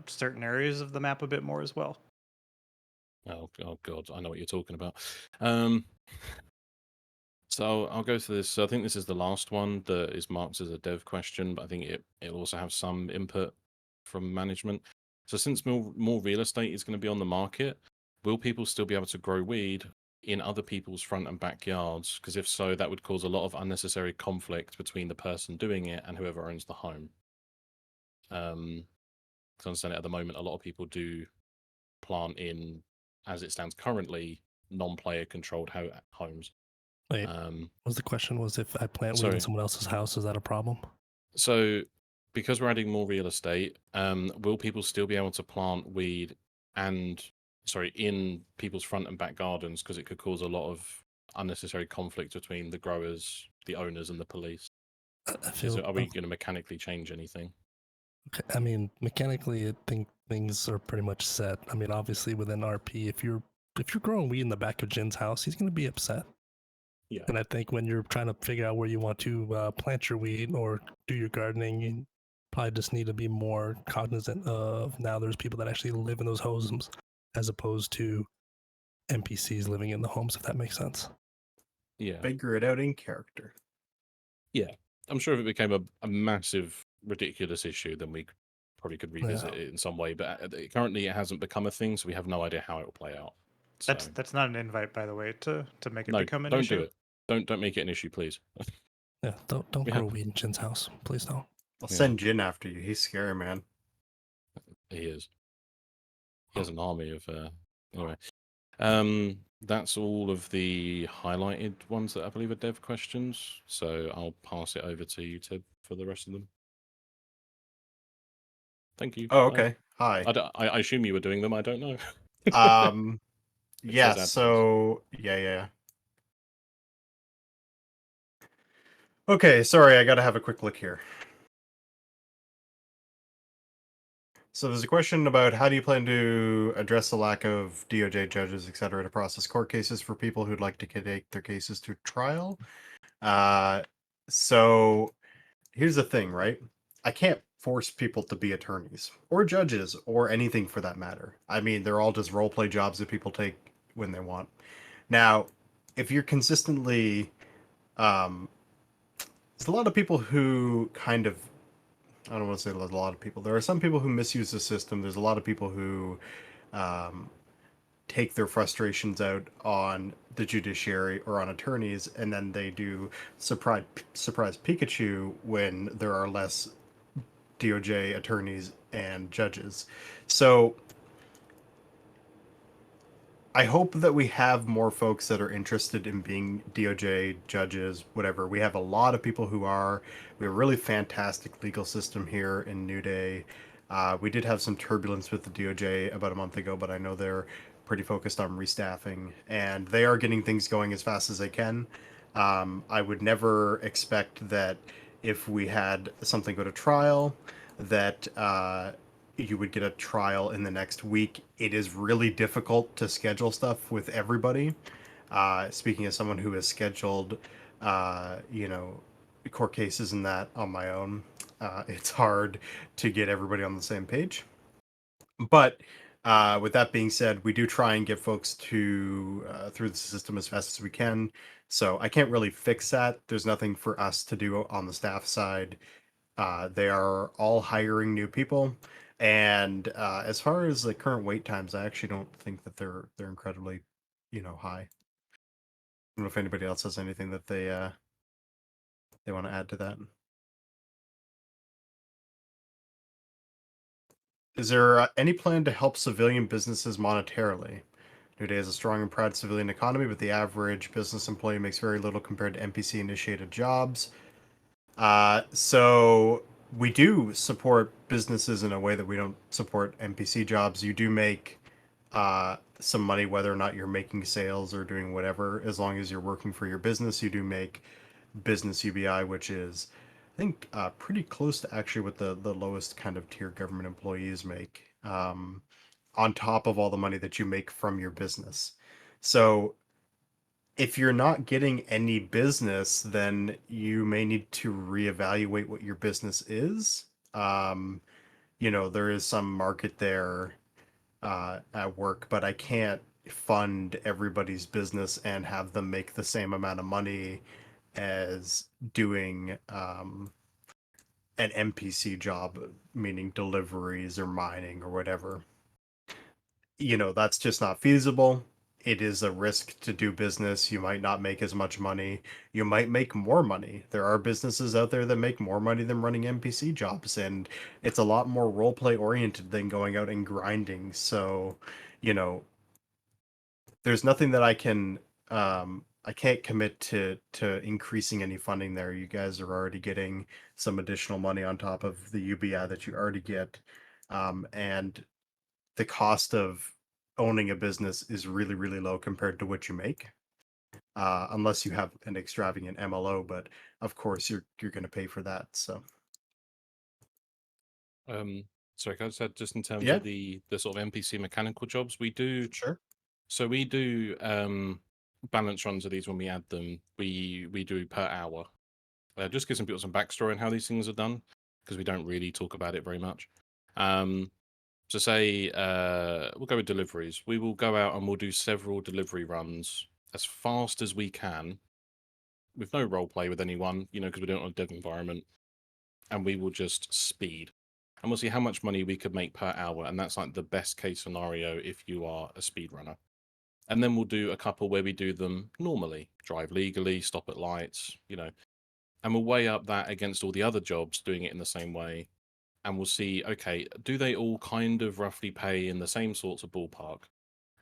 certain areas of the map a bit more as well. Oh God, I know what you're talking about. So I'll go to this. So I think this is the last one that is marked as a dev question, but I think it'll also have some input from management. So since more real estate is going to be on the market, will people still be able to grow weed in other people's front and backyards? Because if so, that would cause a lot of unnecessary conflict between the person doing it and whoever owns the home. Because I understand at the moment, a lot of people do plant in, as it stands currently, non-player controlled homes. Wait, was the question was if I plant weed sorry. in someone else's house, is that a problem? So, because we're adding more real estate, will people still be able to plant weed in people's front and back gardens? Because it could cause a lot of unnecessary conflict between the growers, the owners, and the police. Are we going to mechanically change anything? Okay, I mean, mechanically, I think things are pretty much set. I mean, obviously, within RP, if you're growing weed in the back of Jin's house, he's going to be upset. Yeah. And I think when you're trying to figure out where you want to plant your weed or do your gardening, you probably just need to be more cognizant of now there's people that actually live in those homes as opposed to NPCs living in the homes, if that makes sense. Yeah. Figure it out in character. Yeah. I'm sure if it became a massive, ridiculous issue, then we probably could revisit it in some way. But currently it hasn't become a thing, so we have no idea how it will play out. That's not an invite, by the way, to make it No, become an don't issue. do it. Don't make it an issie, please. Yeah, don't grow weed in Jin's house. Please don't. I'll send Jin after you. He's scary, man. He is. He has an army of anyway. That's all of the highlighted ones that I believe are dev questions. So I'll pass it over to you, Tib, for the rest of them. Thank you. Oh, okay. Hi. I assume you were doing them. I don't know. Yeah. So yeah. Okay, sorry, I gotta have a quick look here. So there's a question about how do you plan to address the lack of DOJ judges, etc., to process court cases for people who'd like to take their cases to trial. So here's the thing, right? I can't force people to be attorneys or judges or anything for that matter. I mean, they're all just role play jobs that people take when they want. Now, if you're consistently, there's a lot of people who kind of, I don't want to say a lot of people. There are some people who misuse the system. There's a lot of people who take their frustrations out on the judiciary or on attorneys, and then they do surprise Pikachu when there are less DOJ attorneys and judges. So I hope that we have more folks that are interested in being DOJ judges, whatever. We have a lot of people who are. We have a really fantastic legal system here in New Day. We did have some turbulence with the DOJ about a month ago, but I know they're pretty focused on restaffing, and they are getting things going as fast as they can. I would never expect that if we had something go to trial, that you would get a trial in the next week. It is really difficult to schedule stuff with everybody. Speaking as someone who has scheduled, court cases and that on my own, it's hard to get everybody on the same page. But with that being said, we do try and get folks through the system as fast as we can. So I can't really fix that. There's nothing for us to do on the staff side. They are all hiring new people. And as far as the current wait times, I actually don't think that they're incredibly, high. I don't know if anybody else has anything that they want to add to that. Is there any plan to help civilian businesses monetarily? New Day has a strong and proud civilian economy, but the average business employee makes very little compared to NPC-initiated jobs. So we do support businesses in a way that we don't support NPC jobs. You do make some money whether or not you're making sales or doing whatever. As long as you're working for your business, you do make business UBI, which is, I think, pretty close to actually what the lowest kind of tier government employees make, on top of all the money that you make from your business. So if you're not getting any business, then you may need to reevaluate what your business is. There is some market there at work, but I can't fund everybody's business and have them make the same amount of money as doing an NPC job, meaning deliveries or mining or whatever. That's just not feasible. It is a risk to do business. You might not make as much money. You might make more money. There are businesses out there that make more money than running NPC jobs, and it's a lot more roleplay oriented than going out and grinding. So, there's nothing that I can't commit to increasing any funding there. You guys are already getting some additional money on top of the UBI that you already get, and the cost of owning a business is really, really low compared to what you make, unless you have an extravagant MLO. But of course, you're going to pay for that. So, Sorry, can I just add, just in terms Yeah. of the sort of NPC mechanical jobs, we do. Sure. So we do balance runs of these when we add them. We do per hour. Just give some people some backstory on how these things are done, because we don't really talk about it very much. So say we'll go with deliveries. We will go out and we'll do several delivery runs as fast as we can, with no role play with anyone, because we don't want a dev environment, and we will just speed. And we'll see how much money we could make per hour, and that's like the best case scenario if you are a speed runner. And then we'll do a couple where we do them normally, drive legally, stop at lights, and we'll weigh up that against all the other jobs doing it in the same way. And we'll see, okay, do they all kind of roughly pay in the same sorts of ballpark?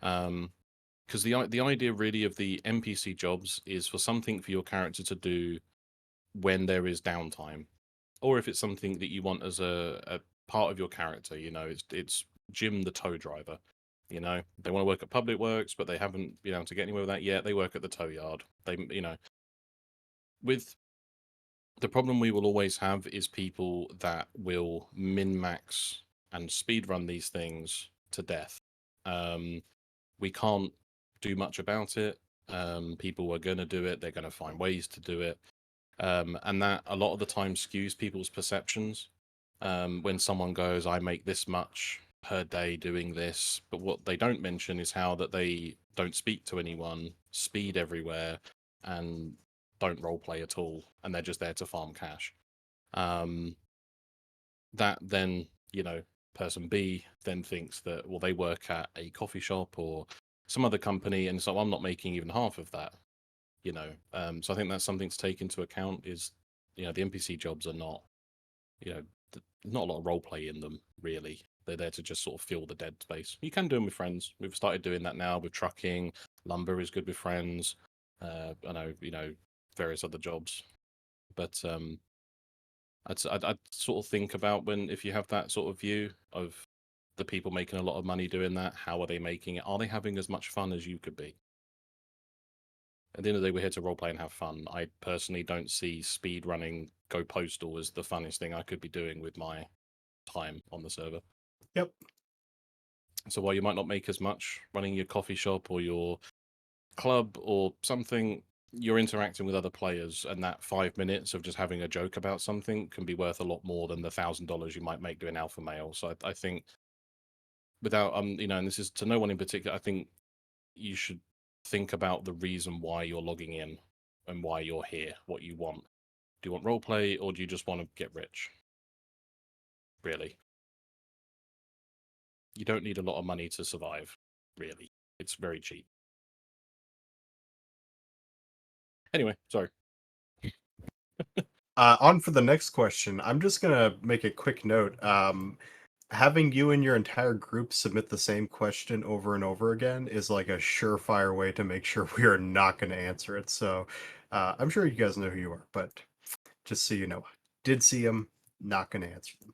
Because the idea really of the NPC jobs is for something for your character to do when there is downtime, or if it's something that you want as a part of your character. It's Jim the tow driver. They want to work at Public Works, but they haven't been able to get anywhere with that yet. They work at the tow yard. With the problem we will always have is people that will min-max and speedrun these things to death. We can't do much about it. People are going to do it. They're going to find ways to do it. And that a lot of the time skews people's perceptions. When someone goes, I make this much per day doing this, but what they don't mention is how that they don't speak to anyone, speed everywhere, and don't roleplay at all, and they're just there to farm cash. That then, person B then thinks that, well, they work at a coffee shop or some other company, and so I'm not making even half of that. So I think that's something to take into account. Is the NPC jobs are not, not a lot of roleplay in them really. They're there to just sort of fill the dead space. You can do them with friends. We've started doing that now with trucking. Lumber is good with friends. I know, various other jobs, but I'd sort of think about if you have that sort of view of the people making a lot of money doing that, how are they making it? Are they having as much fun as you could be? At the end of the day, we're here to roleplay and have fun. I personally don't see speed running Go Postal as the funnest thing I could be doing with my time on the server. Yep. So while you might not make as much running your coffee shop or your club or something, you're interacting with other players, and that 5 minutes of just having a joke about something can be worth a lot more than the $1,000 you might make doing alpha mail. So I think, without and this is to no one in particular, I think you should think about the reason why you're logging in and why you're here, what you want. Do you want roleplay, or do you just want to get rich? Really, you don't need a lot of money to survive. Really, it's very cheap. Anyway, sorry. On for the next question. I'm just gonna make a quick note. having you and your entire group submit the same question over and over again is like a surefire way to make sure we are not going to answer it. So I'm sure you guys know who you are, but just so you know, did see them, not going to answer them.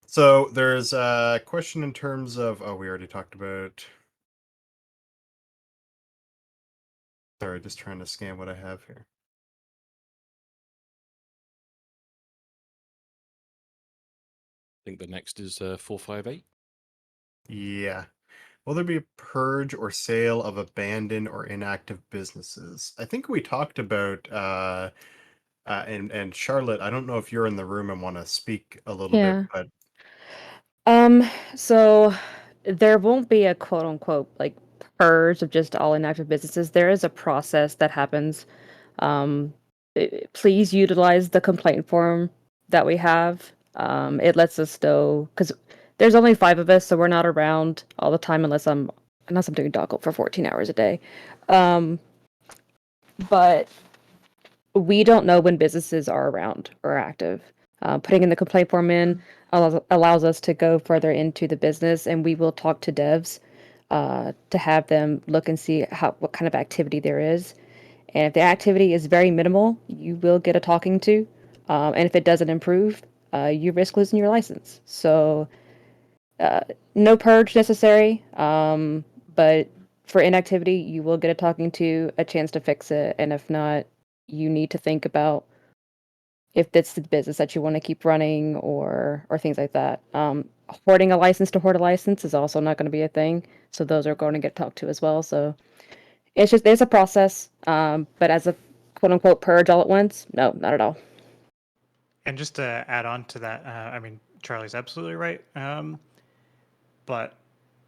So there's a question in terms of, oh, we already talked about. Sorry, just trying to scan what I have here. I think the next is 458. Yeah. Will there be a purge or sale of abandoned or inactive businesses? I think we talked about and Charlotte, I don't know if you're in the room and want to speak a little Yeah. bit, but So there won't be a quote unquote like purge of just all inactive businesses. There is a process that happens. Please utilize the complaint form that we have. It lets us know because there's only 5 of us, so we're not around all the time unless I'm doing doggle for 14 hours a day. But we don't know when businesses are around or active. Putting in the complaint form allows us to go further into the business, and we will talk to devs to have them look and see what kind of activity there is. And if the activity is very minimal, you will get a talking to. And if it doesn't improve, you risk losing your license. So no purge necessary, but for inactivity, you will get a talking to, a chance to fix it, and if not, you need to think about if that's the business that you want to keep running or things like that. Hoarding a license to hoard a license is also not going to be a thing, so those are going to get talked to as well. So there's a process, but as a quote unquote purge all at once, no, not at all. And just to add on to that, I mean, Charlie's absolutely right. But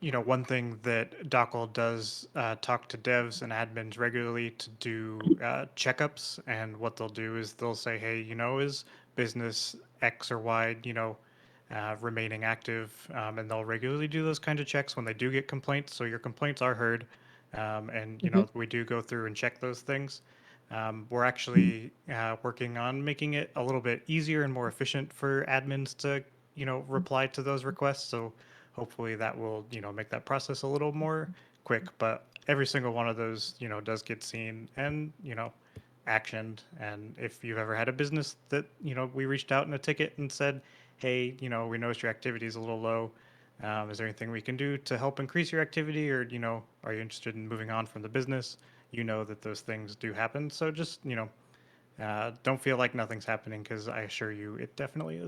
one thing that Dockle does talk to devs and admins regularly to do checkups, and what they'll do is they'll say, hey, is business X or Y, remaining active, and they'll regularly do those kind of checks when they do get complaints. So your complaints are heard, and we do go through and check those things. We're actually working on making it a little bit easier and more efficient for admins to reply to those requests. So hopefully that will make that process a little more quick. But every single one of those does get seen and actioned. And if you've ever had a business that we reached out in a ticket and said, hey, we noticed your activity is a little low, is there anything we can do to help increase your activity, or are you interested in moving on from the business? That those things do happen. So just don't feel like nothing's happening, because I assure you it definitely is.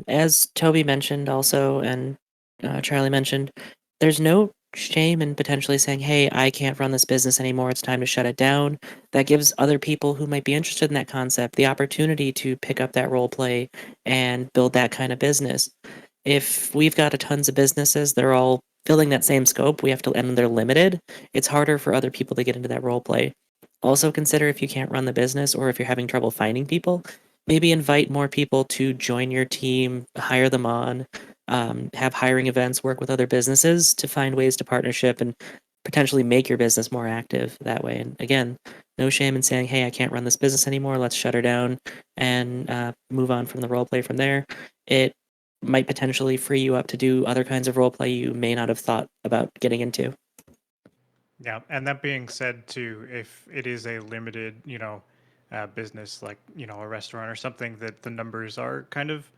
As Toby mentioned also, and Charlie mentioned, there's no shame in potentially saying, hey, I can't run this business anymore, it's time to shut it down. That gives other people who might be interested in that concept the opportunity to pick up that role play and build that kind of business. If we've got tons of businesses, they're all filling that same scope, and they're limited, it's harder for other people to get into that role play. Also consider, if you can't run the business or if you're having trouble finding people, maybe invite more people to join your team, hire them on, have hiring events, work with other businesses to find ways to partnership and potentially make your business more active that way. And again, no shame in saying, hey, I can't run this business anymore, let's shut her down and move on from the role play from there. It might potentially free you up to do other kinds of role play you may not have thought about getting into. Yeah, and that being said, too, if it is a limited, business like a restaurant or something that the numbers are kind of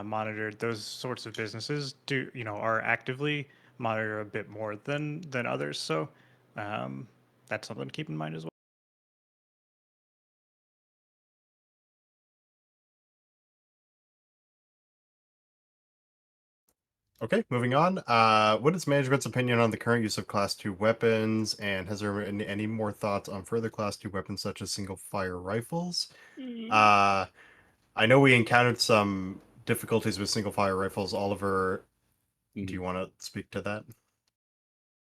monitored, those sorts of businesses are actively monitored a bit more than others. So that's something to keep in mind as well. Okay, moving on. What is management's opinion on the current use of Class 2 weapons, and has there been any more thoughts on further Class 2 weapons such as single-fire rifles? I know we encountered some difficulties with single-fire rifles. Oliver, do you want to speak to that?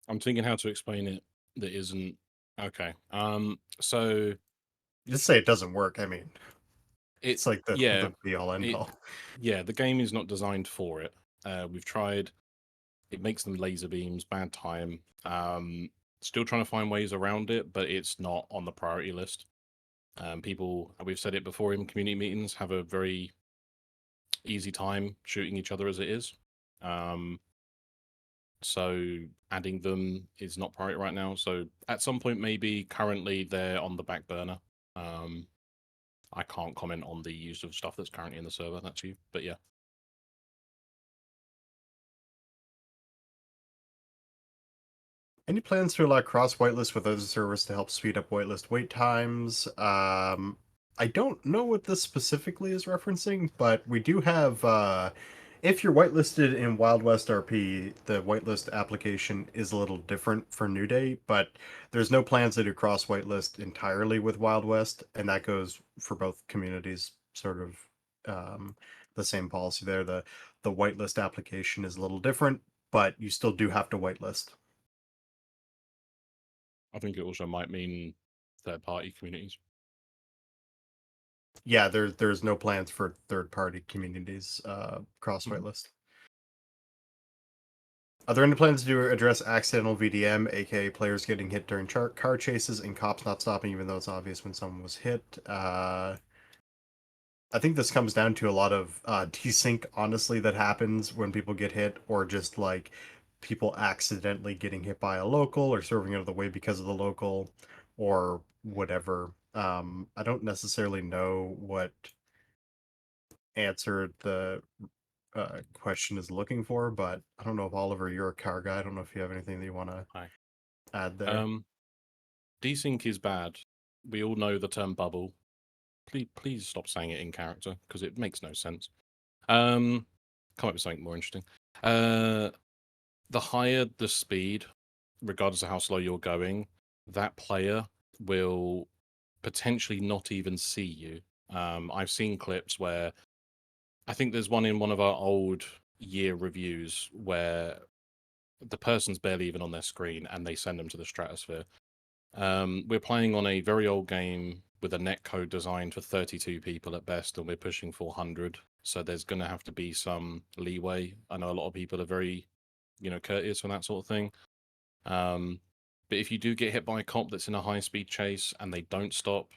I'm thinking how to explain it that isn't okay. So just say it doesn't work. I mean, it's like the yeah, be-all end-all. Yeah, the game is not designed for it. We've tried. It makes them laser beams, bad time. Still trying to find ways around it, but it's not on the priority list. People, we've said it before in community meetings, have a very easy time shooting each other as it is. So adding them is not priority right now. So at some point, maybe. Currently they're on the back burner. I can't comment on the use of stuff that's currently in the server. That's you, but yeah. Any plans to allow cross whitelist with other servers to help speed up whitelist wait times? I don't know what this specifically is referencing, but we do have, if you're whitelisted in Wild West RP, the whitelist application is a little different for New Day, but there's no plans to do cross whitelist entirely with Wild West, and that goes for both communities, sort of the same policy there. The whitelist application is a little different, but you still do have to whitelist. I think it also might mean third-party communities. Yeah, there's no plans for third-party communities cross whitelist. Are there any plans to address accidental VDM, aka players getting hit during car chases and cops not stopping even though it's obvious when someone was hit? I think this comes down to a lot of desync, honestly, that happens when people get hit, or just like people accidentally getting hit by a local or swerving out of the way because of the local or whatever. I don't necessarily know what answer the question is looking for, but I don't know if Oliver, you're a car guy. I don't know if you have anything that you want to add there. Desync is bad. We all know the term bubble. Please stop saying it in character because it makes no sense. Come up with something more interesting. The higher the speed, regardless of how slow you're going, that player will potentially not even see you. I've seen clips where I think there's one in one of our old year reviews where the person's barely even on their screen and they send them to the stratosphere. We're playing on a very old game with a netcode designed for 32 people at best, and we're pushing 400. So there's going to have to be some leeway. I know a lot of people are very, courteous for that sort of thing. But if you do get hit by a cop that's in a high-speed chase and they don't stop,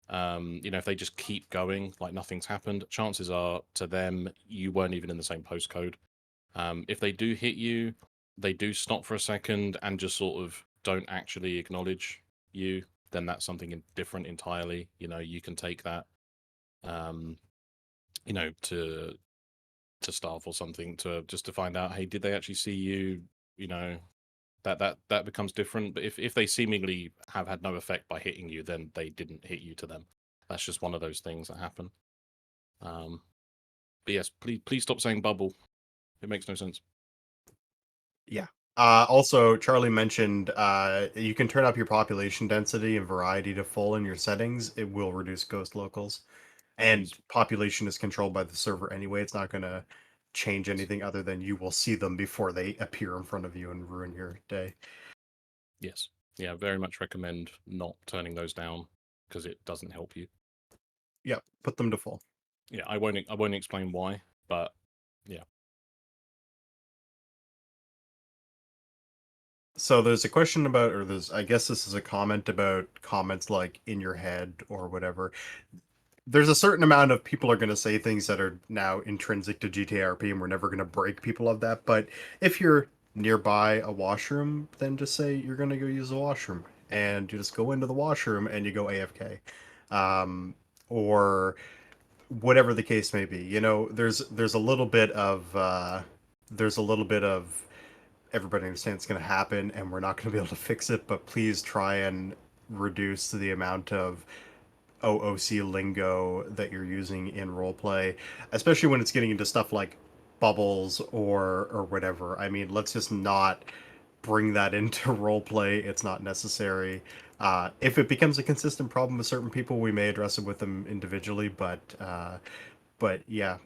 if they just keep going like nothing's happened, chances are to them you weren't even in the same postcode. If they do hit you, they do stop for a second and just sort of don't actually acknowledge you, then that's something different entirely. You can take that, to staff or something to find out, hey, did they actually see you? That becomes different. But if they seemingly have had no effect by hitting you, then they didn't hit you to them. That's just one of those things that happen. But yes, please stop saying bubble. It makes no sense. Yeah. Also, Charlie mentioned you can turn up your population density and variety to full in your settings. It will reduce ghost locals. And population is controlled by the server anyway. It's not going to change anything other than you will see them before they appear in front of you and ruin your day. Yes. Yeah, very much recommend not turning those down because it doesn't help you. Yeah, put them to full. Yeah, I won't explain why, but yeah. So there's a question about, or I guess this is a comment about comments like in your head or whatever. There's a certain amount of people are going to say things that are now intrinsic to GTRP, and we're never going to break people of that. But if you're nearby a washroom, then just say you're going to go use the washroom, and you just go into the washroom and you go AFK, or whatever the case may be. There's a little bit of everybody understands it's going to happen and we're not going to be able to fix it, but please try and reduce the amount of OOC lingo that you're using in roleplay, especially when it's getting into stuff like bubbles or whatever. I mean, let's just not bring that into roleplay. It's not necessary. If it becomes a consistent problem with certain people, we may address it with them individually, but yeah,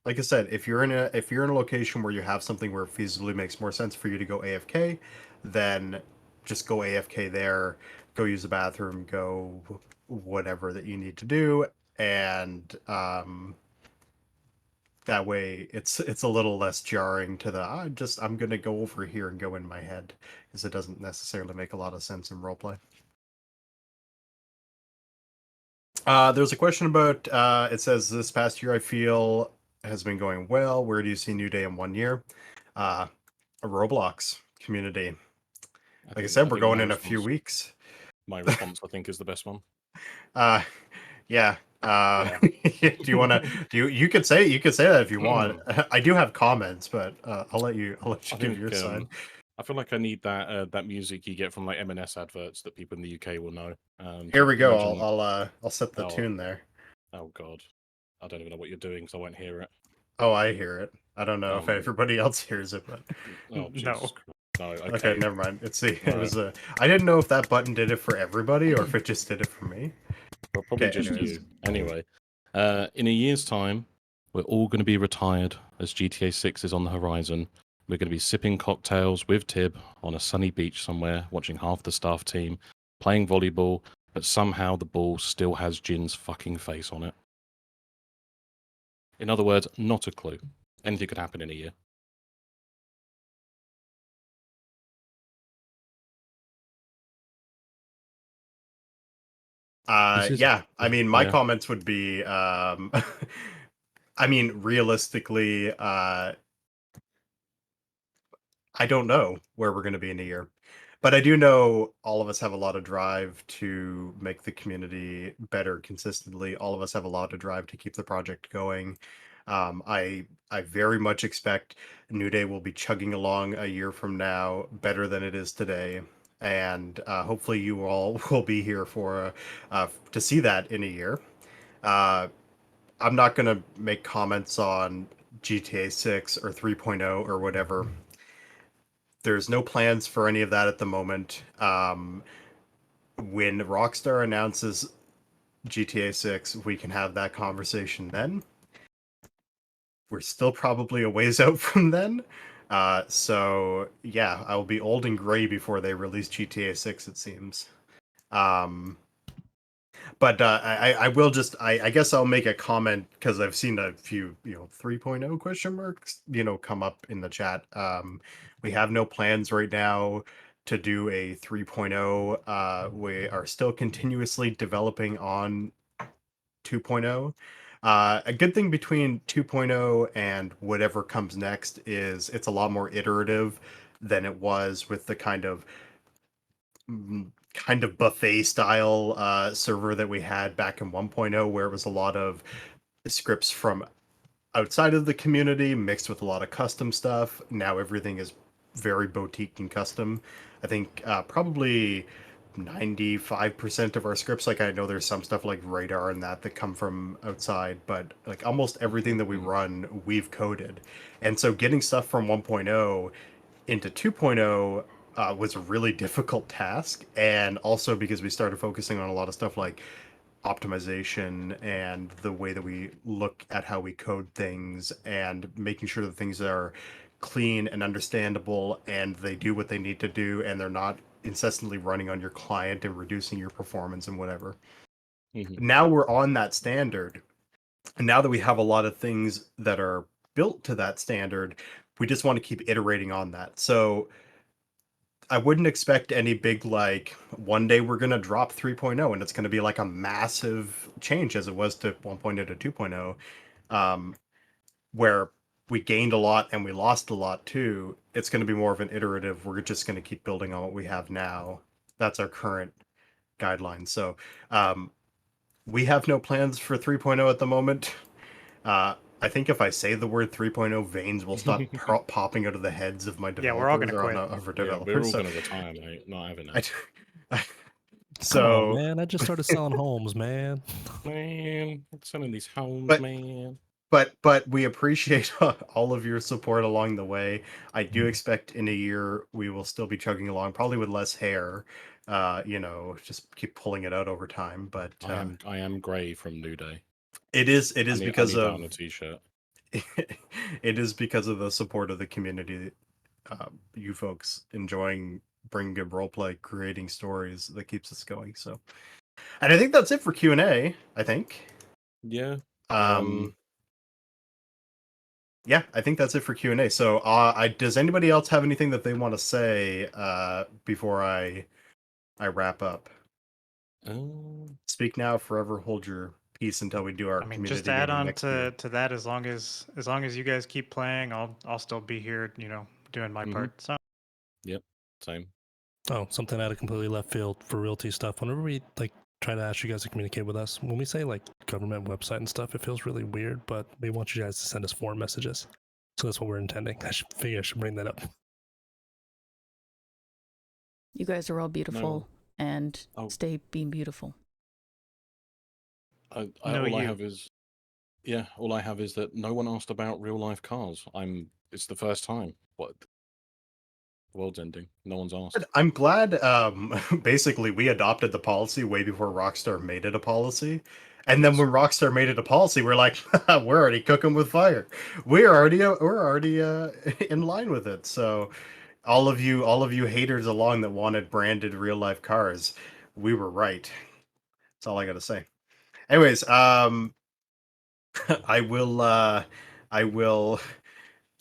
like I said, if you're in a location where you have something where it feasibly makes more sense for you to go AFK, then just go AFK there, go use the bathroom, go whatever that you need to do, and that way it's a little less jarring to the I'm gonna go over here and go in my head, because it doesn't necessarily make a lot of sense in roleplay. There's a question about it says this past year I feel has been going well. Where do you see New Day in 1 year? A Roblox community. Like I said, we're going in a few weeks. My response, I think, is the best one. Yeah. Do you want to? You could say that if you want. I do have comments, but I'll let you give your side. I feel like I need that music you get from like M&S adverts that people in the UK will know. Here we go. Imagine... I'll set the tune there. Oh God, I don't even know what you're doing, so I won't hear it. Oh, I hear it. I don't know if everybody else hears it, but oh, Jesus no. Okay, never mind. It's the it was a. I didn't know if that button did it for everybody or if it just did it for me. Well, probably just you. Anyway, in a year's time, we're all going to be retired as GTA 6 is on the horizon. We're going to be sipping cocktails with Tib on a sunny beach somewhere, watching half the staff team playing volleyball, but somehow the ball still has Jin's fucking face on it. In other words, not a clue. Anything could happen in a year. Yeah, I mean, my comments would be, I mean, realistically, I don't know where we're going to be in a year, but I do know all of us have a lot of drive to make the community better consistently. All of us have a lot of drive to keep the project going. I very much expect New Day will be chugging along a year from now better than it is today. And hopefully you all will be here for to see that in a year. I'm not going to make comments on GTA 6 or 3.0 or whatever. There's no plans for any of that at the moment. When Rockstar announces GTA 6, we can have that conversation then. We're still probably a ways out from then. So yeah, I'll be old and gray before they release GTA 6, it seems. But I will just, I guess I'll make a comment because I've seen a few, 3.0 question marks, come up in the chat. We have no plans right now to do a 3.0. We are still continuously developing on 2.0. A good thing between 2.0 and whatever comes next is it's a lot more iterative than it was with the kind of buffet style server that we had back in 1.0, where it was a lot of scripts from outside of the community mixed with a lot of custom stuff. Now everything is very boutique and custom. I think probably 95% of our scripts, like I know there's some stuff like radar and that come from outside, but like almost everything that we run, we've coded. And so getting stuff from 1.0 into 2.0 was a really difficult task. And also because we started focusing on a lot of stuff like optimization and the way that we look at how we code things and making sure that things are clean and understandable and they do what they need to do and they're not incessantly running on your client and reducing your performance and whatever. Now we're on that standard. And now that we have a lot of things that are built to that standard, we just want to keep iterating on that. So I wouldn't expect any big, like, one day we're going to drop 3.0 and it's going to be like a massive change as it was to 1.0 to 2.0, where we gained a lot and we lost a lot too. It's going to be more of an iterative. We're just going to keep building on what we have now. That's our current guideline. So we have no plans for 3.0 at the moment. I think if I say the word 3.0, veins will stop popping out of the heads of my developers. Yeah, we're all gonna quit. We're all going to retire, mate. Not having it. Come on, man, I just started selling homes, man. Man, selling these homes, man. But we appreciate all of your support along the way. I do expect in a year we will still be chugging along, probably with less hair. Just keep pulling it out over time. But I am grey from New Day. It is because of a t-shirt. It is because of the support of the community, you folks enjoying bringing good roleplay, creating stories that keeps us going. So, and I think that's it for Q&A. I think. Yeah. Yeah, I think that's it for Q&A. So, does anybody else have anything that they want to say before I wrap up? Speak now, forever hold your peace until we do our I mean, community just to add meeting on next year. to that, as long as you guys keep playing, I'll still be here, doing my part. So Yep. Same. Oh, something out of completely left field for realty stuff. Whenever we try to ask you guys to communicate with us, when we say government website and stuff, it feels really weird. But we want you guys to send us form messages, so that's what we're intending. I should bring that up. You guys are all beautiful and Oh. stay being beautiful. All you. I have is that no one asked about real life cars. It's the first time. What? The world's ending. No one's asked. I'm glad. Basically, we adopted the policy way before Rockstar made it a policy, and then when Rockstar made it a policy, we're like, we're already cooking with fire. We're already in line with it. So, all of you haters along that wanted branded real life cars, we were right. That's all I got to say. Anyways, I will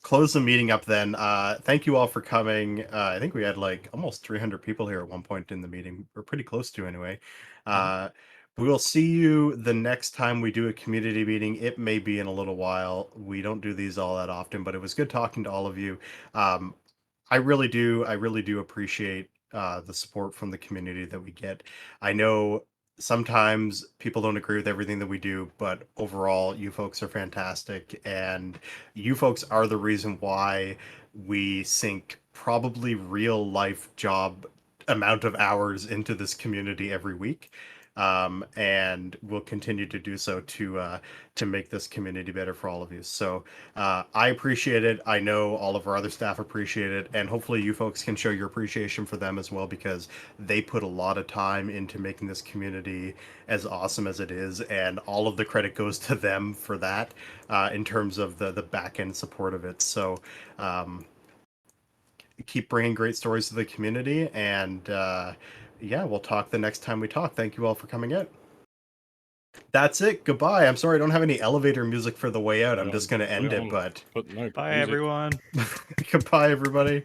close the meeting up then. Thank you all for coming. I think we had almost 300 people here at one point in the meeting. We're pretty close to anyway. We will see you the next time we do a community meeting. It may be in a little while. We don't do these all that often, but it was good talking to all of you. I really do appreciate the support from the community that we get. I know sometimes people don't agree with everything that we do, but overall, you folks are fantastic, and you folks are the reason why we sink probably real life job amount of hours into this community every week. And we'll continue to do so to make this community better for all of you. So I appreciate it. I know all of our other staff appreciate it, and hopefully you folks can show your appreciation for them as well, because they put a lot of time into making this community as awesome as it is, and all of the credit goes to them for that in terms of the back end support of it. So keep bringing great stories to the community, and yeah, we'll talk the next time we talk. Thank you all for coming out. That's it. Goodbye. I'm sorry I don't have any elevator music for the way out. I'm just going to end it, but no Bye, music. everyone. goodbye, everybody.